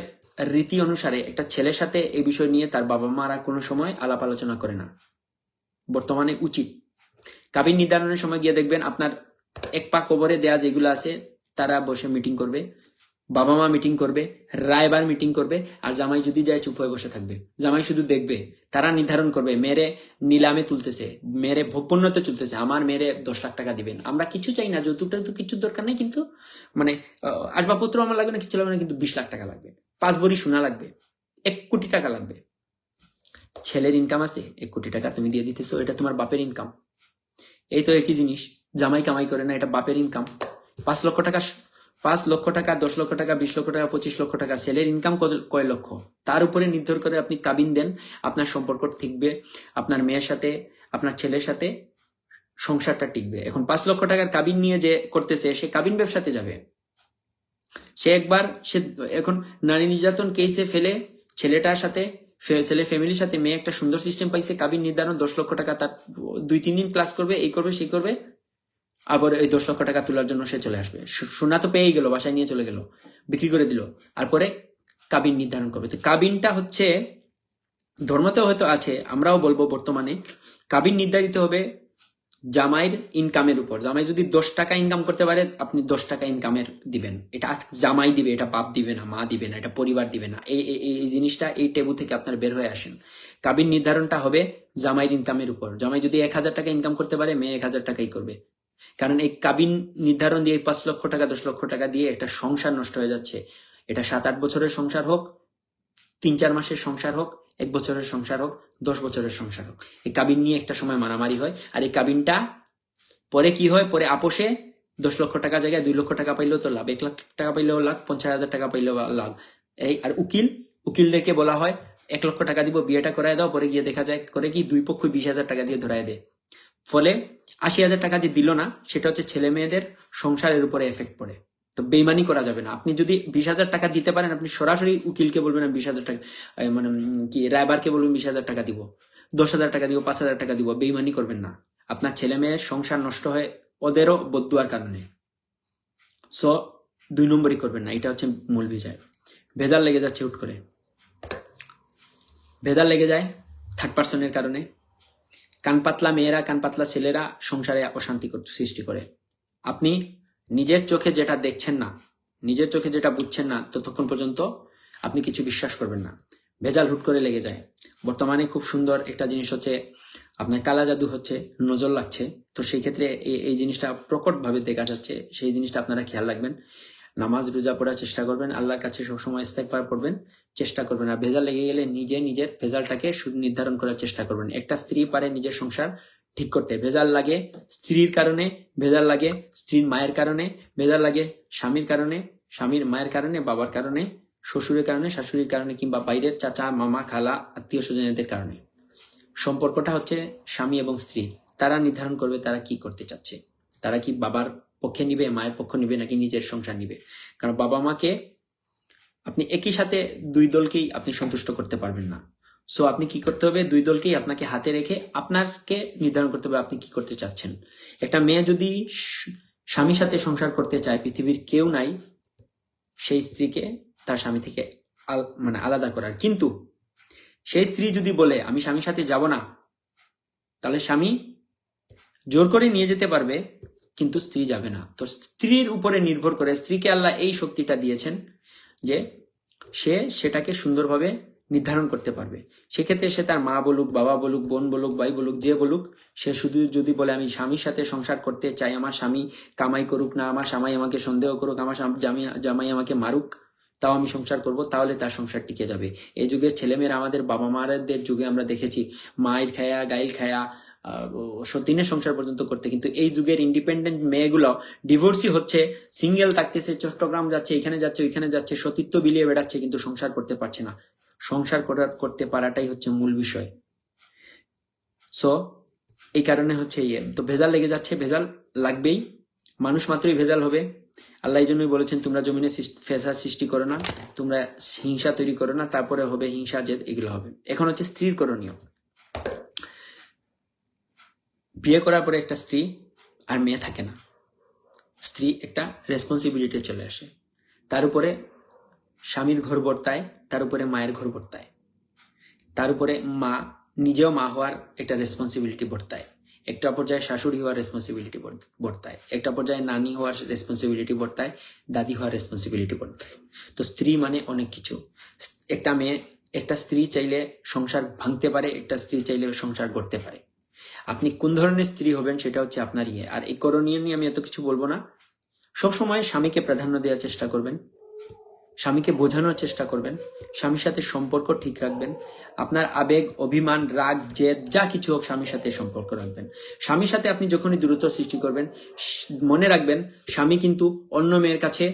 রীতি অনুসারে একটা ছেলের সাথে এই বিষয় নিয়ে তার বাবা মারা কোনো সময় আলাপ আলোচনা করে না, বর্তমানে উচিত। কাবিন নির্ধারণের সময় গিয়ে দেখবেন আপনার এক পা কবরে দেয়া যেগুলো আছে তারা বসে মিটিং করবে, বাবা মা মিটিং করবে, রায়বার মিটিং করবে, আর জামাই যদি যায় চুপ হয়ে বসে থাকবে। জামাই শুধু দেখবে, তারা নির্ধারণ করবে মেরে নিলামে তুলতেছে, মেরে ভোগ্যন্যতে চলতেছে, আমার মেরে 10 লাখ টাকা দিবেন, আমরা কিছু চাই না, যৌতুকটা তো কিছু দরকার নেই, কিন্তু মানে আসবাবপত্র আমার লাগবে না, কিছু লাগবে না, কিন্তু 20 লাখ টাকা লাগবে, 5 ভরি সোনা লাগবে, 1 কোটি টাকা লাগবে। ছেলের ইনকাম আছে 1 কোটি টাকা, তুমি দিয়ে দিতেছো, এটা তোমার বাপের ইনকাম। এই তো একই জিনিস, জামাই কামাই করে না, এটা বাপের ইনকাম। 5 লক্ষ টাকা, 5 লক্ষ টাকা, 10 লক্ষ টাকা, 20 লক্ষ টাকা, 25 লক্ষ টাকা, ছেলের ইনকাম কয় লক্ষ, তার উপরে নির্ভর করে আপনি কাবিন দেন, আপনার সম্পর্ক ঠিকবে, আপনার মেয়ের সাথে, আপনার ছেলের সাথে সংসারটা টিকবে। এখন 5 লক্ষ টাকার কাবিন নিয়ে যে করতেছে, সে কাবিন ব্যবসাতে যাবে। সে একবার সে এখন নারী নির্যাতন কেসে ফেলে ছেলেটার সাথে, ছেলে ফ্যামিলির সাথে মেয়ে একটা সুন্দর সিস্টেম পাইছে, কাবিন নির্ধারণ 10 লক্ষ টাকা, তার 2-3 দিন ক্লাস করবে, এই করবে সেই করবে, আবার এই 10 লক্ষ টাকা তোলার জন্য সে চলে আসবে। সোনা তো পেয়েই গেল, বাসায় নিয়ে চলে গেল, বিক্রি করে দিল, আর পরে কাবিন নির্ধারণ করবে। তো কাবিনটা হচ্ছে ধর্মতেও হয়তো আছে, আমরাও বলবো বর্তমানে কাবিন নির্ধারিত হবে জামাইয়ের ইনকামের উপর। জামাই যদি 10 টাকা ইনকাম করতে পারে, আপনি 10 টাকা ইনকামের দিবেন, এটা জামাই দিবে, এটা বাপ দিবে না, মা দিবে না, এটা পরিবার দিবে না। এই জিনিসটা, এই টেবু থেকে আপনার বের হয়ে আসেন। কাবিন নির্ধারণটা হবে জামাইয়ের ইনকামের উপর। জামাই যদি 1000 টাকা ইনকাম করতে পারে, মেয়ে 1000 টাকাই করবে। কারণ এই কাবিন নির্ধারণ দিয়ে 5 লক্ষ টাকা 10 লক্ষ টাকা দিয়ে একটা সংসার নষ্ট হয়ে যাচ্ছে। এটা 7-8 বছরের সংসার হোক, 3-4 মাসের সংসার হোক, 1 বছরের সংসার হোক, 10 বছরের সংসার হোক, এই কাবিন নিয়ে একটা সময় মারামারি হয়। আর এই কাবিনটা পরে কি হয়, পরে আপোষে 10 লক্ষ টাকা জায়গায় 2 লক্ষ টাকা পাইলেও তো লাভ, 1 লাখ টাকা পাইলেও লাভ, 50,000 টাকা পাইলেও লাভ। এই আর উকিলদেরকে বলা হয় 1 লক্ষ টাকা দিব, বিয়েটা করায় দাও, পরে গিয়ে দেখা যায় করে কি 2 পক্ষ 20,000 টাকা দিয়ে ধরায় দেয়। ফলে 80,000 টাকা যে দিল না, সেটা হচ্ছে ছেলে মেয়েদের সংসারের উপরে এফেক্ট পড়ে। তো বেইমানি করা যাবে না। আপনি যদি 20,000 টাকা দিতে পারেন, আপনি সরাসরি উকিলকে বলবেন 20,000 টাকা, মানে কি রায়বারকে বলবেন 20,000 টাকা দিব, 10,000 টাকা দিব, 5,000 টাকা দিব, বেইমানি করবেন না। আপনার ছেলে মেয়ের সংসার নষ্ট হয় ওদেরও বদুয়ার কারণে। সো 2 নম্বরই করবেন না, এটা হচ্ছে মূল বিষয়। ভেজাল লেগে যাচ্ছে হুট করে, ভেজাল লেগে যায় থার্ড পার্সনের কারণে। কান পাতলা মেয়েরা, কান পাতলা ছেলেরা সংসারে অশান্তি সৃষ্টি করে। আপনি নিজের চোখে যেটা দেখছেন না, নিজের চোখে যেটা বুঝছেন না, ততক্ষণ পর্যন্ত আপনি কিছু বিশ্বাস করবেন না। ভেজাল হুট করে লেগে যায়। বর্তমানে খুব সুন্দর একটা জিনিস হচ্ছে আপনার কালা জাদু হচ্ছে, নজর লাগছে। তো সেই ক্ষেত্রে এই জিনিসটা প্রকটভাবে দেখা যাচ্ছে, সেই জিনিসটা আপনারা খেয়াল রাখবেন। নামাজ রোজা পড়ার চেষ্টা করবেন, আল্লাহর কাছে সবসময় ইস্তেগফার করবেন, চেষ্টা করবেন। আর ভেজাল লেগে গেলে নিজের ভেজালটাকে নির্ধারণ করার চেষ্টা করবেন। একটা স্ত্রী পারে নিজের সংসার ঠিক করতে, ভেজাল লাগে স্ত্রীর কারণে, ভেজাল লাগে স্ত্রীর মায়ের কারণে, ভেজাল লাগে স্বামীর কারণে, স্বামীর মায়ের কারণে, বাবার কারণে, শ্বশুরের কারণে, শাশুড়ির কারণে, কিংবা বাইরের চাচা মামা খালা আত্মীয় স্বজনদের কারণে। সম্পর্কটা হচ্ছে স্বামী এবং স্ত্রী, তারা নির্ধারণ করবে তারা কি করতে চাচ্ছে। তারা কি বাবার পক্ষে নিবে, মায়ের পক্ষ নিবে, নাকি নিজের সংসার নিবে। কারণ বাবা মাকে আপনি একই সাথে 2 দলকেই আপনি সন্তুষ্ট করতে পারবেন না। সো আপনি কি করতে হবে, 2 দলকেই আপনাকে হাতে রেখে আপনাকে নির্ধারণ করতে হবে আপনি কি করতে চাচ্ছেন। একটা মেয়ে যদি স্বামীর সাথে সংসার করতে চায়, পৃথিবীর কেউ নাই সেই স্ত্রীকে তার স্বামী থেকে মানে আলাদা করার। কিন্তু সেই স্ত্রী যদি বলে আমি স্বামীর সাথে যাব না, তাহলে স্বামী জোর করে নিয়ে যেতে পারবে, কিন্তু স্ত্রী যাবে না। তো স্ত্রীর উপরে নির্ভর করে, স্ত্রীকে আল্লাহ এই শক্তিটা দিয়েছেন যে সে সেটাকে সুন্দরভাবে নির্ধারণ করতে পারবে। সেক্ষেত্রে সে তার মা বলুক, বাবা বলুক, বোন বলুক, ভাই বলুক, যে বলুক, সে শুধু যদি বলে আমি স্বামীর সাথে সংসার করতে চাই, আমার স্বামী কামাই করুক না, আমার স্বামী আমাকে সন্দেহ করুক, আমার জামাই আমাকে মারুক, তাও আমি সংসার করব, তাহলে তার সংসার টিকে যাবে। এই যুগের ছেলেমেয়েরা, আমাদের বাবা মাদের যুগে আমরা দেখেছি মায়ের খায়া গাইল খায়া দিনের সংসার পর্যন্ত করতে, কিন্তু এই যুগের ইন্ডিপেন্ডেন্ট মেয়েগুলো ডিভোর্সই হচ্ছে, সিঙ্গেল থাকতেছে, চট্টগ্রাম যাচ্ছে, এখানে যাচ্ছে, ওইখানে যাচ্ছে, সতীত্ব বিলিয়ে বেড়াচ্ছে, কিন্তু সংসার করতে পারছে না। সংসার করতে পারাটাই হচ্ছে মূল বিষয়। সো এই কারণে হচ্ছে তো ভেজাল লেগে যাচ্ছে, ভেজাল লাগবেই, মানুষ মাত্রই ভেজাল হবে। আল্লাহ এই জন্যই বলেছেন তোমরা জমিনে ফেসাদ সৃষ্টি করো না, তোমরা হিংসা তৈরি করো না, তারপরে হবে হিংসা, জেদ, এগুলো হবে। এখন হচ্ছে স্ত্রীর করণীয়। বিয়ে করার পরে একটা স্ত্রী আর মেয়ে থাকে না, স্ত্রী একটা রেসপন্সিবিলিটি চলে আসে, তার উপরে স্বামীর ঘর বর্তায়, তার উপরে মায়ের ঘর বর্তায়, তার উপরে মা নিজেও মা হওয়ার একটা রেসপন্সিবিলিটি বর্তায়, একটা পর্যায়ে শাশুড়ি হওয়ার রেসপন্সিবিলিটি বর্তায়, একটা পর্যায়ে নানি হওয়ার রেসপন্সিবিলিটি বর্তায়, দাদি হওয়ার রেসপন্সিবিলিটি বর্তায়। তো স্ত্রী মানে অনেক কিছু। একটা মেয়ে, একটা স্ত্রী চাইলে সংসার ভাঙতে পারে, একটা স্ত্রী চাইলে সংসার গড়তে পারে। আপনি কোন ধরনের স্ত্রী হবেন সেটা হচ্ছে আপনার আর এই করণীয় নিয়ে আমি এত কিছু বলবো না। সবসময় স্বামীকে প্রাধান্য দেওয়ার চেষ্টা করবেন, স্বামীকে বোঝানোর চেষ্টা করবেন, স্বামীর সাথে সম্পর্ক ঠিক রাখবেন। আপনার আবেগ, অভিমান, রাগ, জেদ যা কিছু হোক স্বামীর সাথে সম্পর্ক রাখবেন। স্বামীর সাথে আপনি যখনই দূরত্ব সৃষ্টি করবেন, মনে রাখবেন স্বামী কিন্তু অন্য মেয়ের কাছে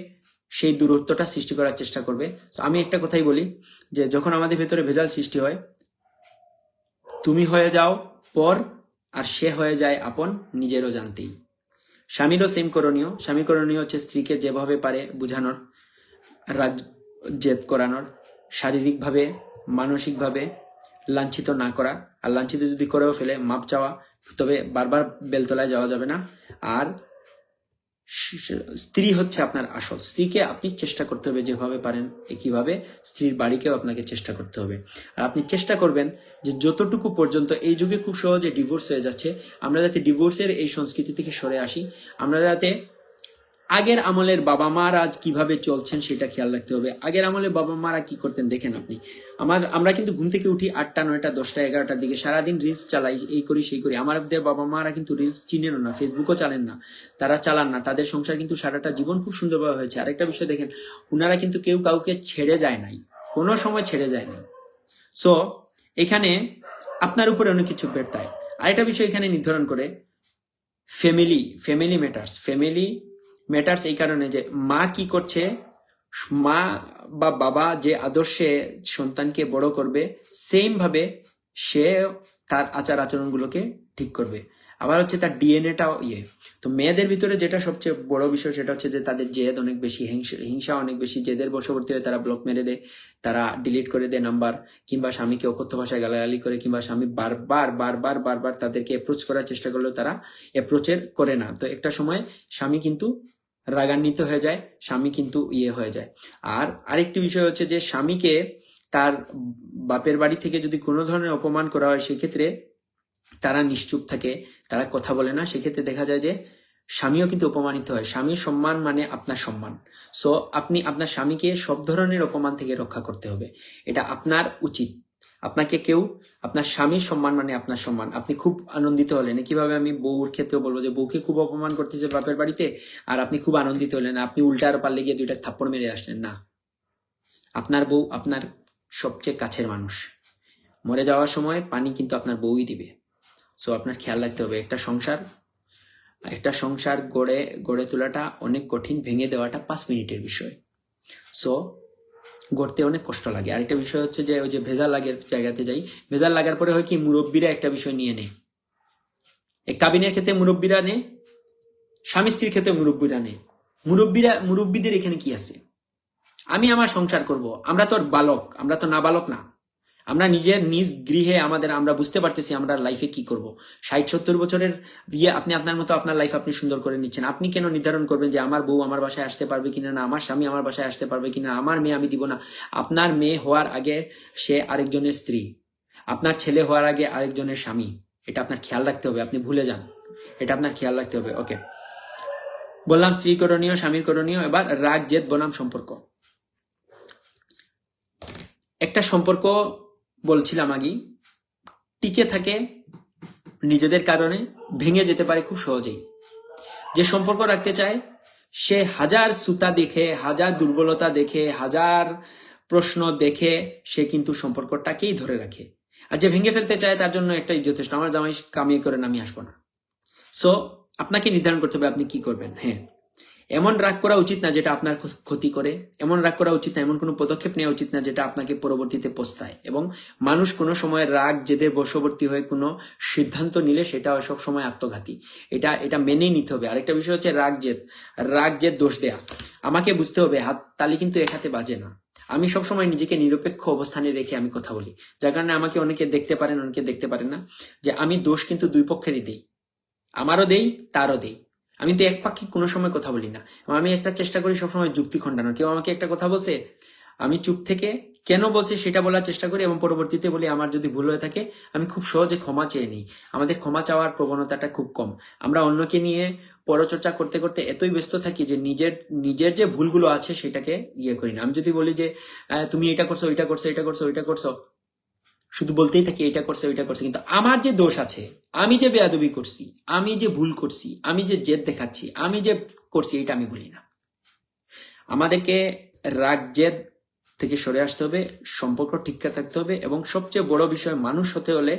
সেই দূরত্বটা সৃষ্টি করার চেষ্টা করবে। তো আমি একটা কথাই বলি যে যখন আমাদের ভেতরে ভেজাল সৃষ্টি হয়, তুমি হয়ে যাও পর আর সে হয়ে যায় আপন, নিজেরও জানতেই। স্বামীরও সেম করণীয়। স্বামী করণীয় হচ্ছে স্ত্রীকে যেভাবে পারে বুঝানোর, রাগ জেদ করানোর, শারীরিকভাবে মানসিকভাবে লাঞ্ছিত না করা, আর লাঞ্ছিত যদি করেও ফেলে মাপ চাওয়া, তবে বারবার বেলতলায় যাওয়া যাবে না। আর স্ত্রী হচ্ছে আপনার আসল। স্ত্রীকে আপনি চেষ্টা করতে হবে যেভাবে পারেন, একইভাবে স্ত্রীর বাড়িকেও আপনাকে চেষ্টা করতে হবে। আর আপনি চেষ্টা করবেন যে যতটুকু পর্যন্ত, এই যুগে খুব সহজে ডিভোর্স হয়ে যাচ্ছে, আমরা যাতে ডিভোর্সের এই সংস্কৃতি থেকে সরে আসি, আমরা যাতে আগের আমলের বাবা মারা আজ কিভাবে চলছেন সেটা খেয়াল রাখতে হবে। আগের আমলে বাবা মারা কি করতেন দেখেন আপনি। আমরা কিন্তু ঘুম থেকে উঠি 8টা 9টা 10টা 11টার দিকে, সারাদিন রিলস চালাই, এই করি সেই করি। আমাদের বাবা মারা কিন্তু রিলস চিনেন না, ফেসবুকও চালেন না, তারা চালান না, তাদের সংসার কিন্তু সারাটা জীবন খুব সুন্দরভাবে হয়েছে। আরেকটা বিষয় দেখেন, উনারা কিন্তু কেউ কাউকে ছেড়ে যায় নাই, কোনো সময় ছেড়ে যায় নাই। সো এখানে আপনার উপরে অনেক কিছু বর্তায়। আরেকটা বিষয় এখানে নির্ধারণ করে, ফ্যামিলি ম্যাটার্স এই কারণে যে মা কি করছে, মা বা বাবা যে আদর্শে সন্তানকে বড় করবে, সেম ভাবে সে তার আচার আচরণগুলোকে ঠিক করবে। আবার হচ্ছে তার ডিএনএটাও তো মেয়েদের ভিতরে যেটা সবচেয়ে বড় বিষয় সেটা হচ্ছে যে তাদের জেদ অনেক বেশি, হিংসা অনেক বেশি। জেদের বশবর্তী হয়ে তারা ব্লক মেরে দেয়, তারা ডিলিট করে দেয় নাম্বার, কিংবা স্বামীকে অকথ্য ভাষায় গালাগালি করে, কিংবা স্বামী বারবার তাদেরকে অ্যাপ্রোচ করার চেষ্টা করলেও তারা অ্যাপ্রোচের করে না। তো একটা সময় স্বামী কিন্তু রাগান্বিত হয়ে যায়, স্বামী কিন্তু হয়ে যায়। আর আরেকটি বিষয় হচ্ছে যে স্বামীকে তার বাপের বাড়ি থেকে যদি কোনো ধরনের অপমান করা হয়, সেক্ষেত্রে তারা নিশ্চুপ থাকে, তারা কথা বলে না। সেক্ষেত্রে দেখা যায় যে স্বামীও কিন্তু অপমানিত হয়। স্বামীর সম্মান মানে আপনার সম্মান। সো আপনি আপনার স্বামীকে সব ধরনের অপমান থেকে রক্ষা করতে হবে, এটা আপনার উচিত। আপনাকে কেউ, আপনার স্বামীর সম্মান মানে আপনার সম্মান। আপনি খুব আনন্দিত হলেন, কিভাবে আমি বউর ক্ষেত্রেও বলবো যে বউকে খুব অপমান করতেছে বাপের বাড়িতে, আর আপনি খুব আনন্দিত হলেন, আপনি উল্টার পাল্লে গিয়ে 2টা থাপ্পড় মেরে আসলেন না। আপনার বউ আপনার সবচেয়ে কাছের মানুষ, মরে যাওয়ার সময় পানি কিন্তু আপনার বউই দিবে। সো আপনার খেয়াল রাখতে হবে, একটা সংসার গড়ে তোলাটা অনেক কঠিন, ভেঙে দেওয়াটা 5 মিনিটের বিষয়। সো গড়তে অনেক কষ্ট লাগে। আরেকটা বিষয় হচ্ছে যে ওই যে ভেজাল লাগের জায়গাতে যাই, ভেজাল লাগার পরে হয় কি, মুরব্বীরা একটা বিষয় নিয়ে নেয়। এই কাবিনের ক্ষেত্রে মুরব্বীরা নেয়, স্বামী স্ত্রীর ক্ষেত্রে মুরব্বীরা নেয়। মুরব্বীদের এখানে কি আছে? আমি আমার সংসার করব, আমরা তো বালক, আমরা তো না বালক না। আমরা নিজ গৃহে আমরা বুঝতে পারতেছি আমরা লাইফে কি করব। 60-70 বছরের আপনি আপনার মতো আপনার লাইফ আপনি সুন্দর করে নিচ্ছেন। আপনি কেন নির্ধারণ করবেন যে আমার বউ আমার বাসায় আসতে পারবে কিনা, না আমার স্বামী আমার বাসায় আসতে পারবে কিনা, আমার মেয়ে আমি দিব না? আপনার মেয়ে হওয়ার আগে সে আরেকজনের স্ত্রী, আপনার ছেলে হওয়ার আগে আরেকজনের স্বামী। এটা আপনার খেয়াল রাখতে হবে, আপনি ভুলে যান, এটা আপনার খেয়াল রাখতে হবে। ওকে, বললাম স্ত্রী করণীয়, স্বামীর করণীয়। এবার রাগ জেদ বনাম সম্পর্ক। একটা সম্পর্ক বলছিলাম আগেই, টিকে থাকে নিজেদের কারণে, ভেঙে যেতে পারে খুব সহজেই। যে সম্পর্ক রাখতে চায় সে হাজার সুতা দেখে, হাজার দুর্বলতা দেখে, হাজার প্রশ্ন দেখে সে কিন্তু সম্পর্কটাকেই ধরে রাখে। আর যে ভেঙে ফেলতে চায় তার জন্য একটাই যথেষ্ট, আমার জামাই কামিয়ে করেন, আমি আসবো না। সো আপনাকে নির্ধারণ করতে হবে আপনি কি করবেন। হ্যাঁ, এমন রাগ করা উচিত না যেটা আপনার ক্ষতি করে, এমন রাগ করা উচিত না, এমন কোনো পদক্ষেপ নেওয়া উচিত না যেটা আপনাকে পরবর্তীতে পস্তায়। এবং মানুষ কোনো সময় রাগ জেদের বশবর্তী হয়ে কোনো সিদ্ধান্ত নিলে সেটা সব সময় আত্মঘাতী, এটা মেনেই নিতে হবে। আরেকটা বিষয় হচ্ছে রাগ জেদ দোষ দেয়া। আমাকে বুঝতে হবে হাত তালি কিন্তু এক হাতে বাজে না। আমি সবসময় নিজেকে নিরপেক্ষ অবস্থানে রেখে আমি কথা বলি, যার কারণে আমাকে অনেকে দেখতে পারেন, অনেকে দেখতে পারেন না, যে আমি দোষ কিন্তু দুই পক্ষেরই দেই, আমারও দেই, তারও দেই। আমি তো একপাক্ষিক কোনো সময় কথা বলি না। আমি একটা চেষ্টা করি সবসময় যুক্তি খণ্ডানোর। কেউ আমাকে একটা কথা বলছে, আমি চুপ থেকে কেন বলছে সেটা বলার চেষ্টা করি, এবং পরবর্তীতে বলি আমার যদি ভুল হয়ে থাকে আমি খুব সহজে ক্ষমা চেয়ে নিই। আমাদের ক্ষমা চাওয়ার প্রবণতাটা খুব কম। আমরা অন্যকে নিয়ে পরচর্চা করতে করতে এতই ব্যস্ত থাকি যে নিজের যে ভুলগুলো আছে সেটাকে ইয়ে করি না। আমি যদি বলি যে তুমি এটা করছো, ওইটা করছো, এটা করছো, ওইটা করছো, শুধু বলতেই থাকি এটা করছে, ওইটা করছে, কিন্তু আমার যে দোষ আছে, আমি যে বেয়াদবি করছি, আমি যে ভুল করছি, আমি যে জেদ দেখাচ্ছি, আমি যে করছি, এটা আমি বলি না। আমাদেরকে রাগ জেদ থেকে সরে আসতে হবে, সম্পর্ক ঠিকঠাক থাকতে হবে, এবং সবচেয়ে বড় বিষয়, মানুষ হতে হলে,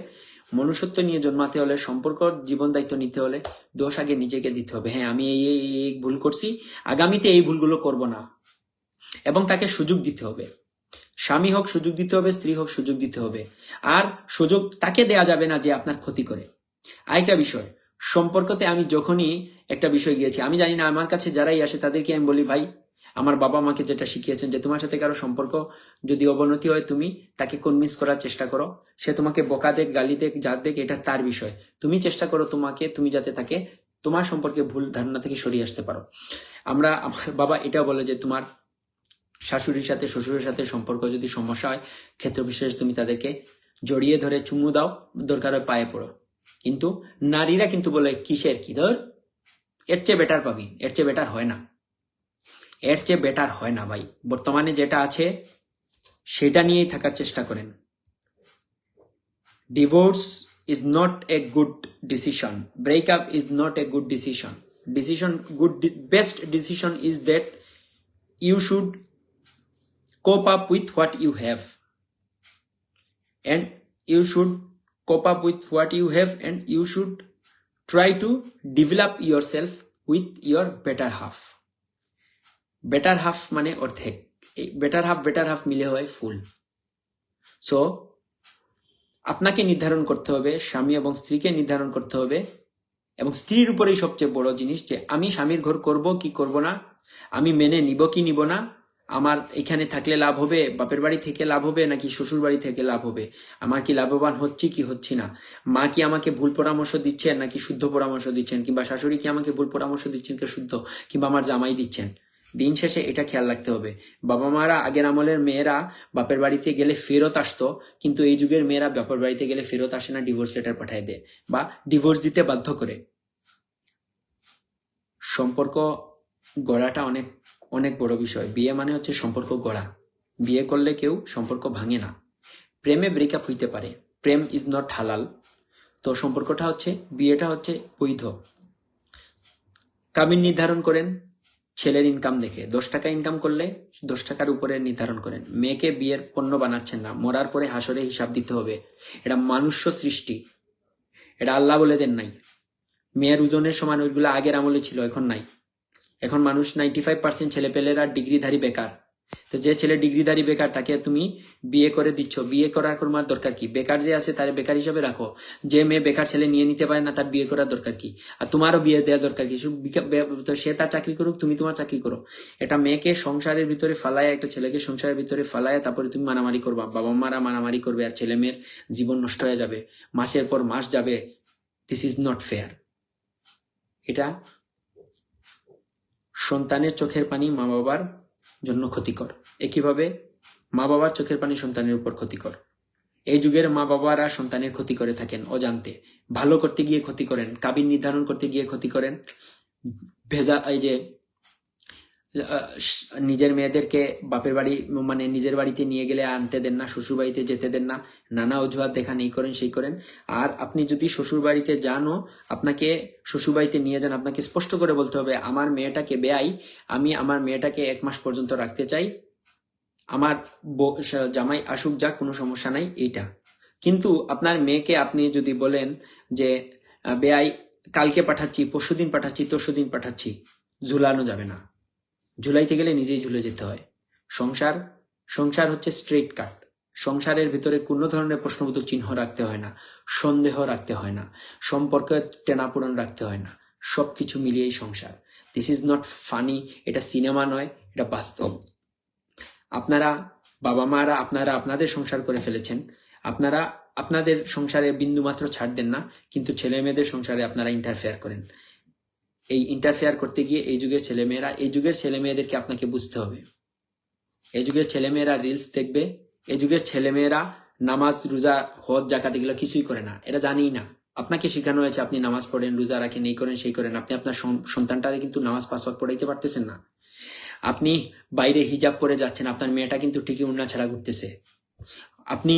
মনুষ্যত্ব নিয়ে জন্মাতে হলে, সম্পর্ক জীবন দায়িত্ব নিতে হলে দোষ আগে নিজেকে দিতে হবে। হ্যাঁ, আমি এই ভুল করছি, আগামীতে এই ভুলগুলো করব না, এবং তাকে সুযোগ দিতে হবে। স্বামী হোক সুযোগ দিতে হবে, স্ত্রী হোক সুযোগ দিতে হবে। আর সুযোগ তাকে দেয়া যাবে না যে আপনার ক্ষতি করে। আরেকটা বিষয়, সম্পর্কতে আমি যখনই একটা বিষয় গিয়েছি, আমি জানি না, আমার কাছে যারাই আসে তাদেরকে আমি বলি, ভাই আমার বাবা আমাকে যেটা শিখিয়েছেন যে তোমার সাথে কারো সম্পর্ক যদি অবনতি হয় তুমি তাকে কনভিন্স করার চেষ্টা করো। সে তোমাকে বকা দেখ, গালি দেখ, যা দেখ, এটা তার বিষয়। তুমি চেষ্টা করো তুমি যাতে তাকে তোমার সম্পর্কে ভুল ধারণা থেকে সরিয়ে আসতে পারো। আমার বাবা এটাও বলে যে তোমার শাশুড়ির সাথে, শ্বশুরের সাথে সম্পর্ক যদি সমস্যা হয়, ক্ষেত্র বিশেষ তুমি তাদেরকে জড়িয়ে ধরে চুমু দাও, দরকার হয় পায়ে পড়ো। কিন্তু নারীরা কিন্তু বলে কিসের কি ধর, এর চেয়ে বেটার পাবি, এর চেয়ে বেটার হয় না, এর চেয়ে বেটার হয় না। ভাই বর্তমানে যেটা আছে সেটা নিয়েই থাকার চেষ্টা করেন। Divorce is not a good decision, breakup is not a good decision. Best decision is that you should cope up with what you have, and you should cope up with what you have, and you should try to develop yourself with your better half. better half মানে অর্ধেক, এই better half মিলে হয় ফুল। সো আপনাকে নির্ধারণ করতে হবে, স্বামী এবং স্ত্রীকে নির্ধারণ করতে হবে, এবং স্ত্রীর উপরেই সবচেয়ে বড় জিনিস যে আমি স্বামীর ঘর করব কি করব না, আমি মেনে নিব কি নিব না, আমার এখানে থাকলে লাভ হবে, বাপের বাড়ি থেকে লাভ হবে নাকি শ্বশুর বাড়ি থেকে লাভ হবে, আমার কি লাভবান হচ্ছি কি হচ্ছি না, মা কি আমাকে ভুল পরামর্শ দিচ্ছেন নাকি শুদ্ধ পরামর্শ দিচ্ছেন, কিংবা শাশুড়ি কি আমাকে ভুল পরামর্শ দিচ্ছেন কি শুদ্ধ, কিংবা আমার জামাই দিচ্ছেন। দিন শেষে এটা খেয়াল রাখতে হবে। বাবা মারা, আগের আমলের মেয়েরা বাপের বাড়িতে গেলে ফেরত আসতো, কিন্তু এই যুগের মেয়েরা বাপের বাড়িতে গেলে ফেরত আসে না, ডিভোর্স লেটার পাঠায় দেয় বা ডিভোর্স দিতে বাধ্য করে। সম্পর্ক গড়াটা অনেক অনেক বড় বিষয়। বিয়ে মানে হচ্ছে সম্পর্ক গড়া। বিয়ে করলে কেউ সম্পর্ক ভাঙে না। প্রেমে ব্রেকআপ হইতে পারে, প্রেম ইজ নট হালাল। তো সম্পর্কটা হচ্ছে, বিয়েটা হচ্ছে বৈধ। কাবিন নির্ধারণ করেন ছেলের ইনকাম দেখে। 10 টাকা ইনকাম করলে 10 টাকার উপরে নির্ধারণ করেন। মেয়েকে বিয়ের পণ্য বানাচ্ছেন না, মরার পরে হাসরে হিসাব দিতে হবে। এটা মানুষ্য সৃষ্টি, এটা আল্লাহ বলে দেন নাই। মেয়ের ওজনের সমান ওইগুলো আগের আমলে ছিল, এখন নাই। এখন মানুষ 95% ছেলেপেলেরা ডিগ্রিধারী বেকার। তো যে ছেলে ডিগ্রিধারী বেকার তাকে তুমি বিয়ে করে দিচ্ছ, বিয়ে করার তোমার দরকার কি? বেকার যে আছে তার বেকার হিসাবে রাখো। যে মেয়ে বেকার ছেলে নিয়ে নিতে পারে না তার বিয়ে করার দরকার কি? আর তোমারও বিয়ে দেওয়ার দরকার কি? তো সে তার চাকরি করুক, তুমি তোমার চাকরি করো। এটা মেয়েকে সংসারের ভিতরে ফালায়, একটা ছেলেকে সংসারের ভিতরে ফালায়, তারপরে তুমি মারামারি করবা, বাবা মারা মারামারি করবে, আর ছেলে মেয়ের জীবন নষ্ট হয়ে যাবে, মাসের পর মাস যাবে। This is not fair. এটা সন্তানের চোখের পানি মা বাবার জন্য ক্ষতিকর, একইভাবে মা বাবার চোখের পানি সন্তানের উপর ক্ষতিকর। এই যুগের মা বাবারা সন্তানের ক্ষতি করে থাকেন অজান্তে। ভালো করতে গিয়ে ক্ষতি করেন, কাবিন নির্ধারণ করতে গিয়ে ক্ষতি করেন, এই যে নিজের মেয়েদেরকে বাপের বাড়ি মানে নিজের বাড়িতে নিয়ে গেলে আনতে দেন না, শ্বশুর বাড়িতে যেতে দেন না, নানা অজুহাত দেখান, এই করেন সেই করেন। আর আপনি যদি শ্বশুর বাড়িতে যানও, আপনাকে শ্বশুর বাড়িতে নিয়ে যান, আপনাকে স্পষ্ট করে বলতে হবে আমার মেয়েটাকে বেয়াই, আমি আমার মেয়েটাকে 1 মাস পর্যন্ত রাখতে চাই, আমার জামাই আসুক যা, কোনো সমস্যা নাই এইটা। কিন্তু আপনার মেয়েকে আপনি যদি বলেন যে বেয়াই কালকে পাঠাচ্ছি, পরশুদিন পাঠাচ্ছি, তরশুদিন পাঠাচ্ছি, ঝুলানো যাবে না। ঝুলাইতে গেলে নিজেই ঝুলে যেতে হয়। সংসার সংসার হচ্ছে স্ট্রেট কাট। সংসারের ভিতরে কোনো ধরনের প্রশ্নবোধক চিহ্ন রাখতে হয় না, সন্দেহ রাখতে হয় না, সম্পর্কের টেনাপোড়েন রাখতে হয় না, সবকিছু মিলিয়েই সংসার। দিস ইজ নট ফানি, এটা সিনেমা নয়, এটা বাস্তব। আপনারা বাবা মারা আপনারা আপনাদের সংসার করে ফেলেছেন, আপনারা আপনাদের সংসারে বিন্দুমাত্র ছাড় দেন না, কিন্তু ছেলে মেয়েদের সংসারে আপনারা ইন্টারফেয়ার করেন। এই ইন্টারফেয়ার করতে গিয়ে এই যুগের ছেলে মেয়েদেরকে আপনাকে বুঝতে হবে। এই যুগের ছেলেমেয়েরা রিলস দেখবে, এই যুগের ছেলেমেয়েরা নামাজ রোজা হজ জাকাত এগুলো কিছুই করে না, এরা জানেই না। আপনাকে শেখানো হয়েছে আপনি নামাজ পড়েন, রোজা রাখেন, এই করেন সেই করেন, আপনি আপনার সন্তানটারে কিন্তু নামাজ 5 ওয়াক্ত পড়াইতে পারতেছেন না। আপনি বাইরে হিজাব পরে যাচ্ছেন, আপনার মেয়েটা কিন্তু ঠিকই উন্না ছাড়া ঘুরতেছে। আপনি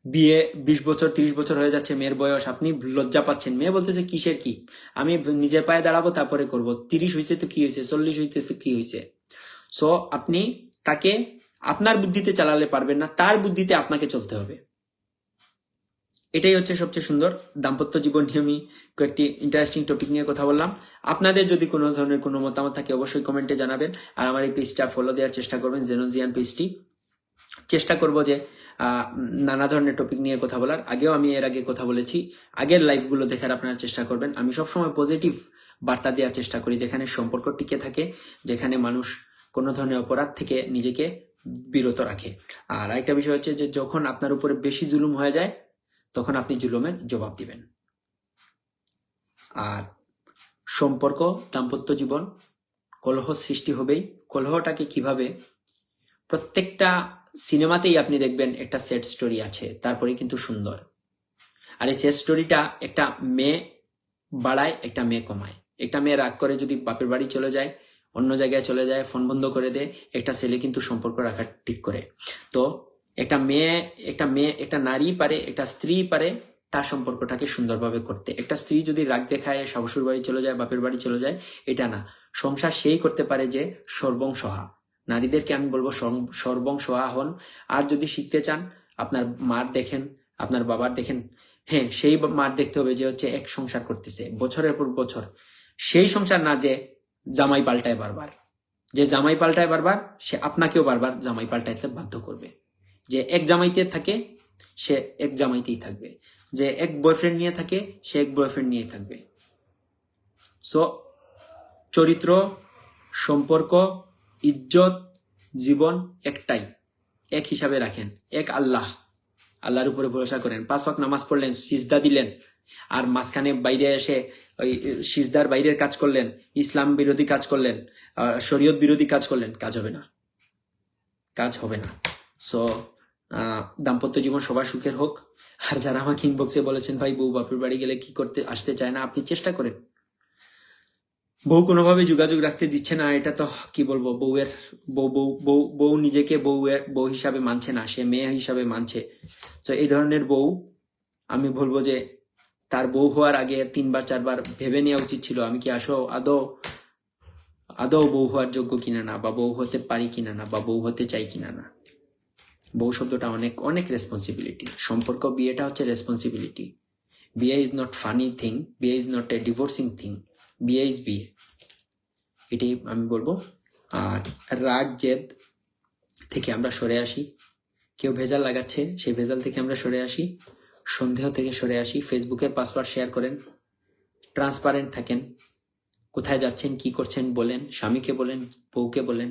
বিয়ে 20 বছর 30 বছর হয়ে যাচ্ছে, মেয়ের বয়স, আপনি লজ্জা পাচ্ছেন, মেয়ে বলতেছে কিসের কি, আমি নিজের পায়ে দাঁড়াবো তারপরে করব, 30 হয়েছে তো কি হয়েছে, 40 হইতেছে কি হয়েছে। সো আপনি তাকে আপনার বুদ্ধিতে চালালে পারবেন না, তার বুদ্ধিতে আপনাকে চলতে হবে। এটাই হচ্ছে সবচেয়ে সুন্দর দাম্পত্য জীবন নিয়ে আমি কয়েকটি ইন্টারেস্টিং টপিক নিয়ে কথা বললাম। আপনাদের যদি কোনো ধরনের কোনো মতামত থাকে অবশ্যই কমেন্টে জানাবেন, আর আমার এই পেজটা ফলো দেওয়ার চেষ্টা করবেন, জেনোজিয়ান পেজটি। চেষ্টা করব যে নানা ধরনের টপিক নিয়ে কথা বলার। আগেও আমি এর আগে কথা বলেছি, আগের লাইভগুলো দেখার আপনারা চেষ্টা করবেন। আমি সবসময় পজিটিভ বার্তা দেওয়ার চেষ্টা করি, যেখানে সম্পর্ক টিকে থাকে, যেখানে মানুষ কোনো ধরনের অপরাধ থেকে নিজেকে বিরত রাখে। আর আরেকটা বিষয় হচ্ছে যে যখন আপনার উপরে বেশি জুলুম হয়ে যায়, তখন আপনি জুলুমের জবাব দিবেন। আর সম্পর্ক, দাম্পত্য জীবন, কলহ সৃষ্টি হবেই। কলহটাকে কিভাবে, প্রত্যেকটা সিনেমাতেই আপনি দেখবেন একটা সেট স্টোরি আছে, তারপরে কিন্তু সুন্দর। আর এই সেট স্টোরিটা একটা মেয়ে বাড়ায়, একটা মেয়ে কমায়। একটা মেয়ে রাগ করে যদি বাপের বাড়ি চলে যায়, অন্য জায়গায় চলে যায়, ফোন বন্ধ করে দেয়, একটা ছেলে কিন্তু সম্পর্ক রাখা ঠিক করে। তো একটা নারী পারে, একটা স্ত্রী পারে তার সম্পর্কটাকে সুন্দরভাবে করতে। একটা স্ত্রী যদি রাগ দেখায় শ্বশুর বাড়ি চলে যায়, বাপের বাড়ি চলে যায়, এটা না। সংসার সেই করতে পারে যে সর্বংসহা। নারীদেরকে আমি বলবো সর্বংসহা হন। আর যদি শিখতে চান, আপনার মার দেখেন, আপনার বাবার দেখেন, হ্যাঁ সেই মার দেখতে হবে যে হচ্ছে এক সংসার করতেছে বছরের পর বছর। সেই সংসার না যে জামাই পাল্টায় বারবার। যে জামাই পাল্টায় বারবার, সে আপনাকেও বারবার জামাই পাল্টাইতে বাধ্য করবে। যে এক জামাইতে থাকে, সে এক জামাইতেই থাকবে। যে এক বয়ফ্রেন্ড নিয়ে থাকে, সে এক বয়ফ্রেন্ড নিয়ে থাকবে। সো চরিত্র, সম্পর্ক, ইজ্জত, জীবন একটাই, এক হিসাবে রাখেন। এক আল্লাহর উপরে ভরসা করেন। 5 ওয়াক্ত নামাজ পড়লেন, সিজদা দিলেন, আর মাঝখানে বাইরে এসে ওই সিজদার বাইরের কাজ করলেন, ইসলাম বিরোধী কাজ করলেন, শরীয়ত বিরোধী কাজ করলেন, কাজ হবে না, কাজ হবে না। সো দাম্পত্য জীবন সবার সুখের হোক। আর যারা আমাকে ইনবক্সে বলেছেন ভাই বউ বাপের বাড়ি গেলে কি করতে আসতে চায় না, আপনি চেষ্টা করেন। বউ কোনোভাবে যোগাযোগ রাখতে দিচ্ছে না, এটা তো কি বলবো, বউ নিজেকে বউ হিসাবে মানছে না, সে মেয়ে হিসাবে মানছে। তো এই ধরনের বউ, আমি বলবো যে তার বউ হওয়ার আগে 3 বার 4 বার ভেবে নেওয়া উচিত ছিল আমি কি আদৌ বউ হওয়ার যোগ্য কিনা না, বা বউ হতে পারি কিনা না, বা বউ হতে চাই কিনা না। বউ শব্দটা অনেক অনেক রেসপন্সিবিলিটি। সম্পর্ক, বিয়েটা হচ্ছে রেসপন্সিবিলিটি। বিয়ে ইজ নট ফানি থিং, বিয়ে is not a divorcing thing, বিয়ে ইজ বিয়ে। এটাই আমি বলবো। আর রাগ জেদ থেকে আমরা সরে আসি। কেউ ভেজাল লাগাচ্ছে, সেই ভেজাল থেকে আমরা সরে আসি। সন্দেহ থেকে সরে আসি। ফেসবুকের পাসওয়ার্ড শেয়ার করেন, ট্রান্সপারেন্ট থাকেন, কোথায় যাচ্ছেন কি করছেন বলেন, স্বামীকে বলেন, বউকে বলেন।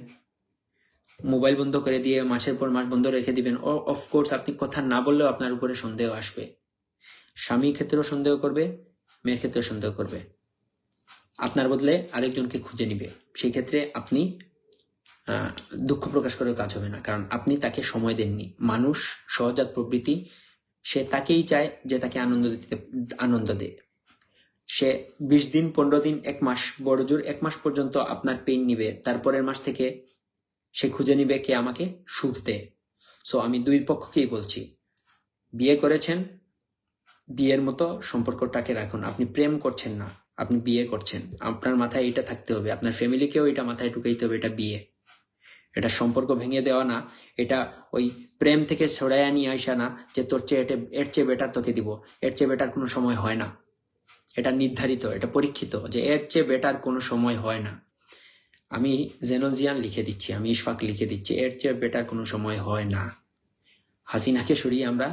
মোবাইল বন্ধ করে দিয়ে মাসের পর মাস বন্ধ রেখে দিবেন, অফকোর্স আপনি কথা না বললেও আপনার উপরে সন্দেহ আসবে। স্বামীর ক্ষেত্রেও সন্দেহ করবে, মেয়ের ক্ষেত্রেও সন্দেহ করবে, আপনার বদলে আরেকজনকে খুঁজে নিবে। সেই ক্ষেত্রে আপনি দুঃখ প্রকাশ করেও কাজ হবে না, কারণ আপনি তাকে সময় দেননি। মানুষ সহজাত প্রবৃত্তি, সে তাকেই চায় যে তাকে আনন্দ দেয়। সে 20 দিন, 15 দিন, 1 মাস, বড় জোর 1 মাস পর্যন্ত আপনার পেইন নিবে, তারপরের মাস থেকে সে খুঁজে নিবে কে আমাকে সুখ দেয়। সো আমি দুই পক্ষকেই বলছি, বিয়ে করেছেন, বিয়ের মতো সম্পর্কটাকে রাখুন। আপনি প্রেম করছেন না, আপনি বিয়ে করছেন। আপনার মাথায় এটা থাকতে হবে, আপনার ফ্যামিলিকেও এটা মাথায় ঢুকাইতে হবে, এটা বিয়ে, এটা সম্পর্ক ভেঙে দেওয়া না। এটা ওই প্রেম থেকে ছড়াইয়া নিয়ে আসা না যে তোর চেয়ে এর চেয়ে বেটার তোকে দিব, এর চেয়ে বেটার কোনো সময় হয় না। এটা নির্ধারিত, এটা পরীক্ষিত যে এর চেয়ে বেটার কোনো সময় হয় না। আমি জেনোজিয়ান লিখে দিচ্ছি, আমি ইশফাক লিখে দিচ্ছি, এর চেয়ে বেটার কোনো সময় হয় না। হাসিনাকে সরিয়ে আমরা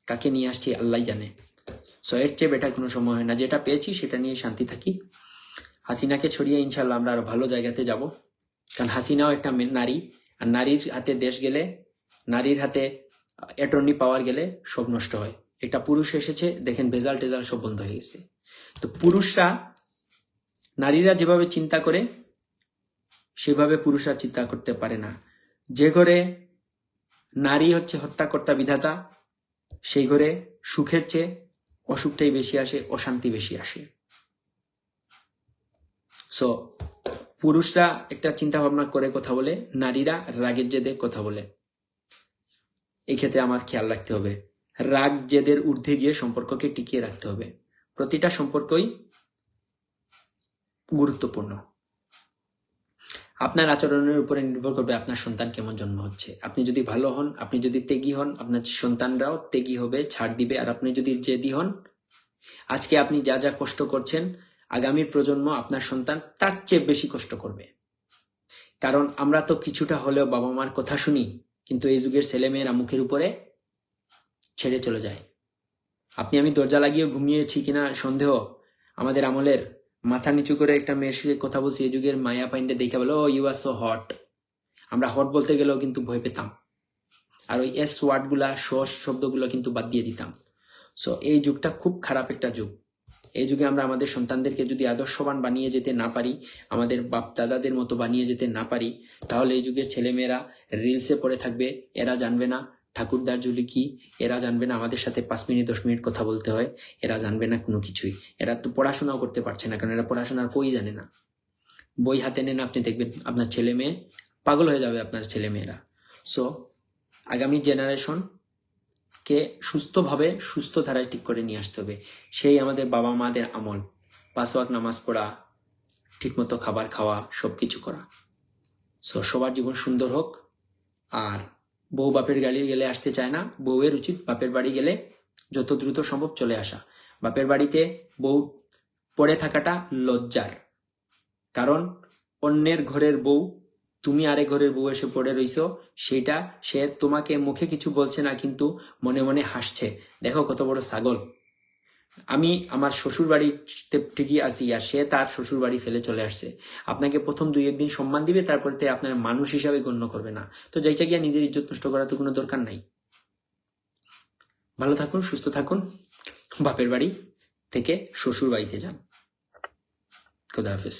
কাকে নিয়ে আসছি আল্লাহ জানে। সো এর চেয়ে বেটার কোনো সময় হয় না। যেটা পেয়েছি সেটা নিয়ে শান্তি থাকি। হাসিনাকে ছড়িয়ে ইনশাল্লাহ আমরা আরো ভালো জায়গাতে যাব। কারণ হাসিনাও একটা নারী, আর নারীর হাতে দেশ গেলে, নারীর হাতে অ্যাটর্নি পাওয়ার গেলে সব নষ্ট হয়। একটা পুরুষ এসেছে, দেখেন ভেজাল টেজাল সব বন্ধ হয়ে গেছে। তো পুরুষরা, নারীরা যেভাবে চিন্তা করে সেভাবে পুরুষরা চিন্তা করতে পারে না। যে ঘরে নারী হচ্ছে হত্যাকর্তা বিধাতা, সেই ঘরে সুখের চেয়ে অসুখটাই বেশি আসে, অশান্তি বেশি আসে। সো পুরুষরা একটা চিন্তা ভাবনা করে কথা বলে, নারীরা রাগের জেদে কথা বলে। এই ক্ষেত্রে আমার খেয়াল রাখতে হবে, রাগ জেদের ঊর্ধ্বে গিয়ে সম্পর্ককে টিকিয়ে রাখতে হবে। প্রতিটা সম্পর্কই গুরুত্বপূর্ণ। আপনার আচরণের উপরে নির্ভর করবে আপনার সন্তান কেমন জন্ম হচ্ছে। আপনি যদি ভালো হন, আপনি যদি ত্যাগী হন, আপনার সন্তানরাও ত্যাগী হবে, ছাড় দিবে। আর আপনি যদি জেদি হন, আজকে আপনি যা যা কষ্ট করছেন, আগামীর প্রজন্ম, আপনার সন্তান তার চেয়ে বেশি কষ্ট করবে। কারণ আমরা তো কিছুটা হলেও বাবা মার কথা শুনি, কিন্তু এই যুগের ছেলেমেয়েরা মুখের উপরে ছেড়ে চলে যায়। আপনি আমি দরজা লাগিয়ে ঘুমিয়েছি কিনা সন্দেহ। আমাদের আমলের মাথা নিচু করে একটা মেয়ের সাথে কথা বলছি, এই যুগের মায়া পাইন্ডে দেখে বলো ও ইউ আর সো হট। আমরা হট বলতে গেলেও কিন্তু ভয় পেতাম, আর ওই এস ওয়ার্ড গুলা, শস শব্দগুলো কিন্তু বাদ দিয়ে দিতাম। সো এই যুগটা খুব খারাপ একটা যুগ। এই যুগে আমরা আমাদের সন্তানদেরকে যদি আদর্শবান বানিয়ে যেতে না পারি, আমাদের বাপ দাদাদের মতো বানিয়ে যেতে না পারি, তাহলে এই যুগের ছেলেমেয়েরা রিলসে পড়ে থাকবে। এরা জানবে না ঠাকুরদার ঝুলি কি, এরা জানবে না আমাদের সাথে 5 মিনিট 10 মিনিট কথা বলতে হয়, এরা জানবে না কোনো কিছুই। এরা তো পড়াশোনাও করতে পারছে না, কারণ এরা পড়াশোনার বই জানে না। বই হাতে নেন, আপনি দেখবেন আপনার ছেলে মেয়ে পাগল হয়ে যাবে, আপনার ছেলে মেয়েরা। সো আগামী জেনারেশন কে সুস্থভাবে, সুস্থ ধারায় ঠিক করে নিয়ে আসতে হবে। সেই আমাদের বাবা মাদের আমল, 5 ওয়াক্ত নামাজ পড়া, ঠিকমতো খাবার খাওয়া, সবকিছু করা। সো সবার জীবন সুন্দর হোক। আর বউ বাপের গাড়ি গেলে আসতে চায় না, বউয়ের উচিত বাপের বাড়ি গেলে যত দ্রুত সম্ভব চলে আসা। বাপের বাড়িতে বউ পড়ে থাকাটা লজ্জার, কারণ অন্যের ঘরের বউ, তুমি আরেক ঘরের বউ এসে পড়ে রইছো, সেটা সে তোমাকে মুখে কিছু বলছে না, কিন্তু মনে মনে হাসছে, দেখো কত বড় ছাগল। আমি আমার শ্বশুর বাড়িতে ঠিকই আছি, আর সে তার শ্বশুর বাড়ি ফেলে চলে আসছে। আপনাকে প্রথম 2-1 দিন সম্মান দিবে, তারপরে আপনার মানুষ হিসাবে গণ্য করবে না। তো যাইতে গিয়া নিজের ইজ্জত নষ্ট করা তো কোনো দরকার নাই। ভালো থাকুন, সুস্থ থাকুন, বাপের বাড়ি থেকে শ্বশুর বাড়িতে যান। খোদা হাফেজ।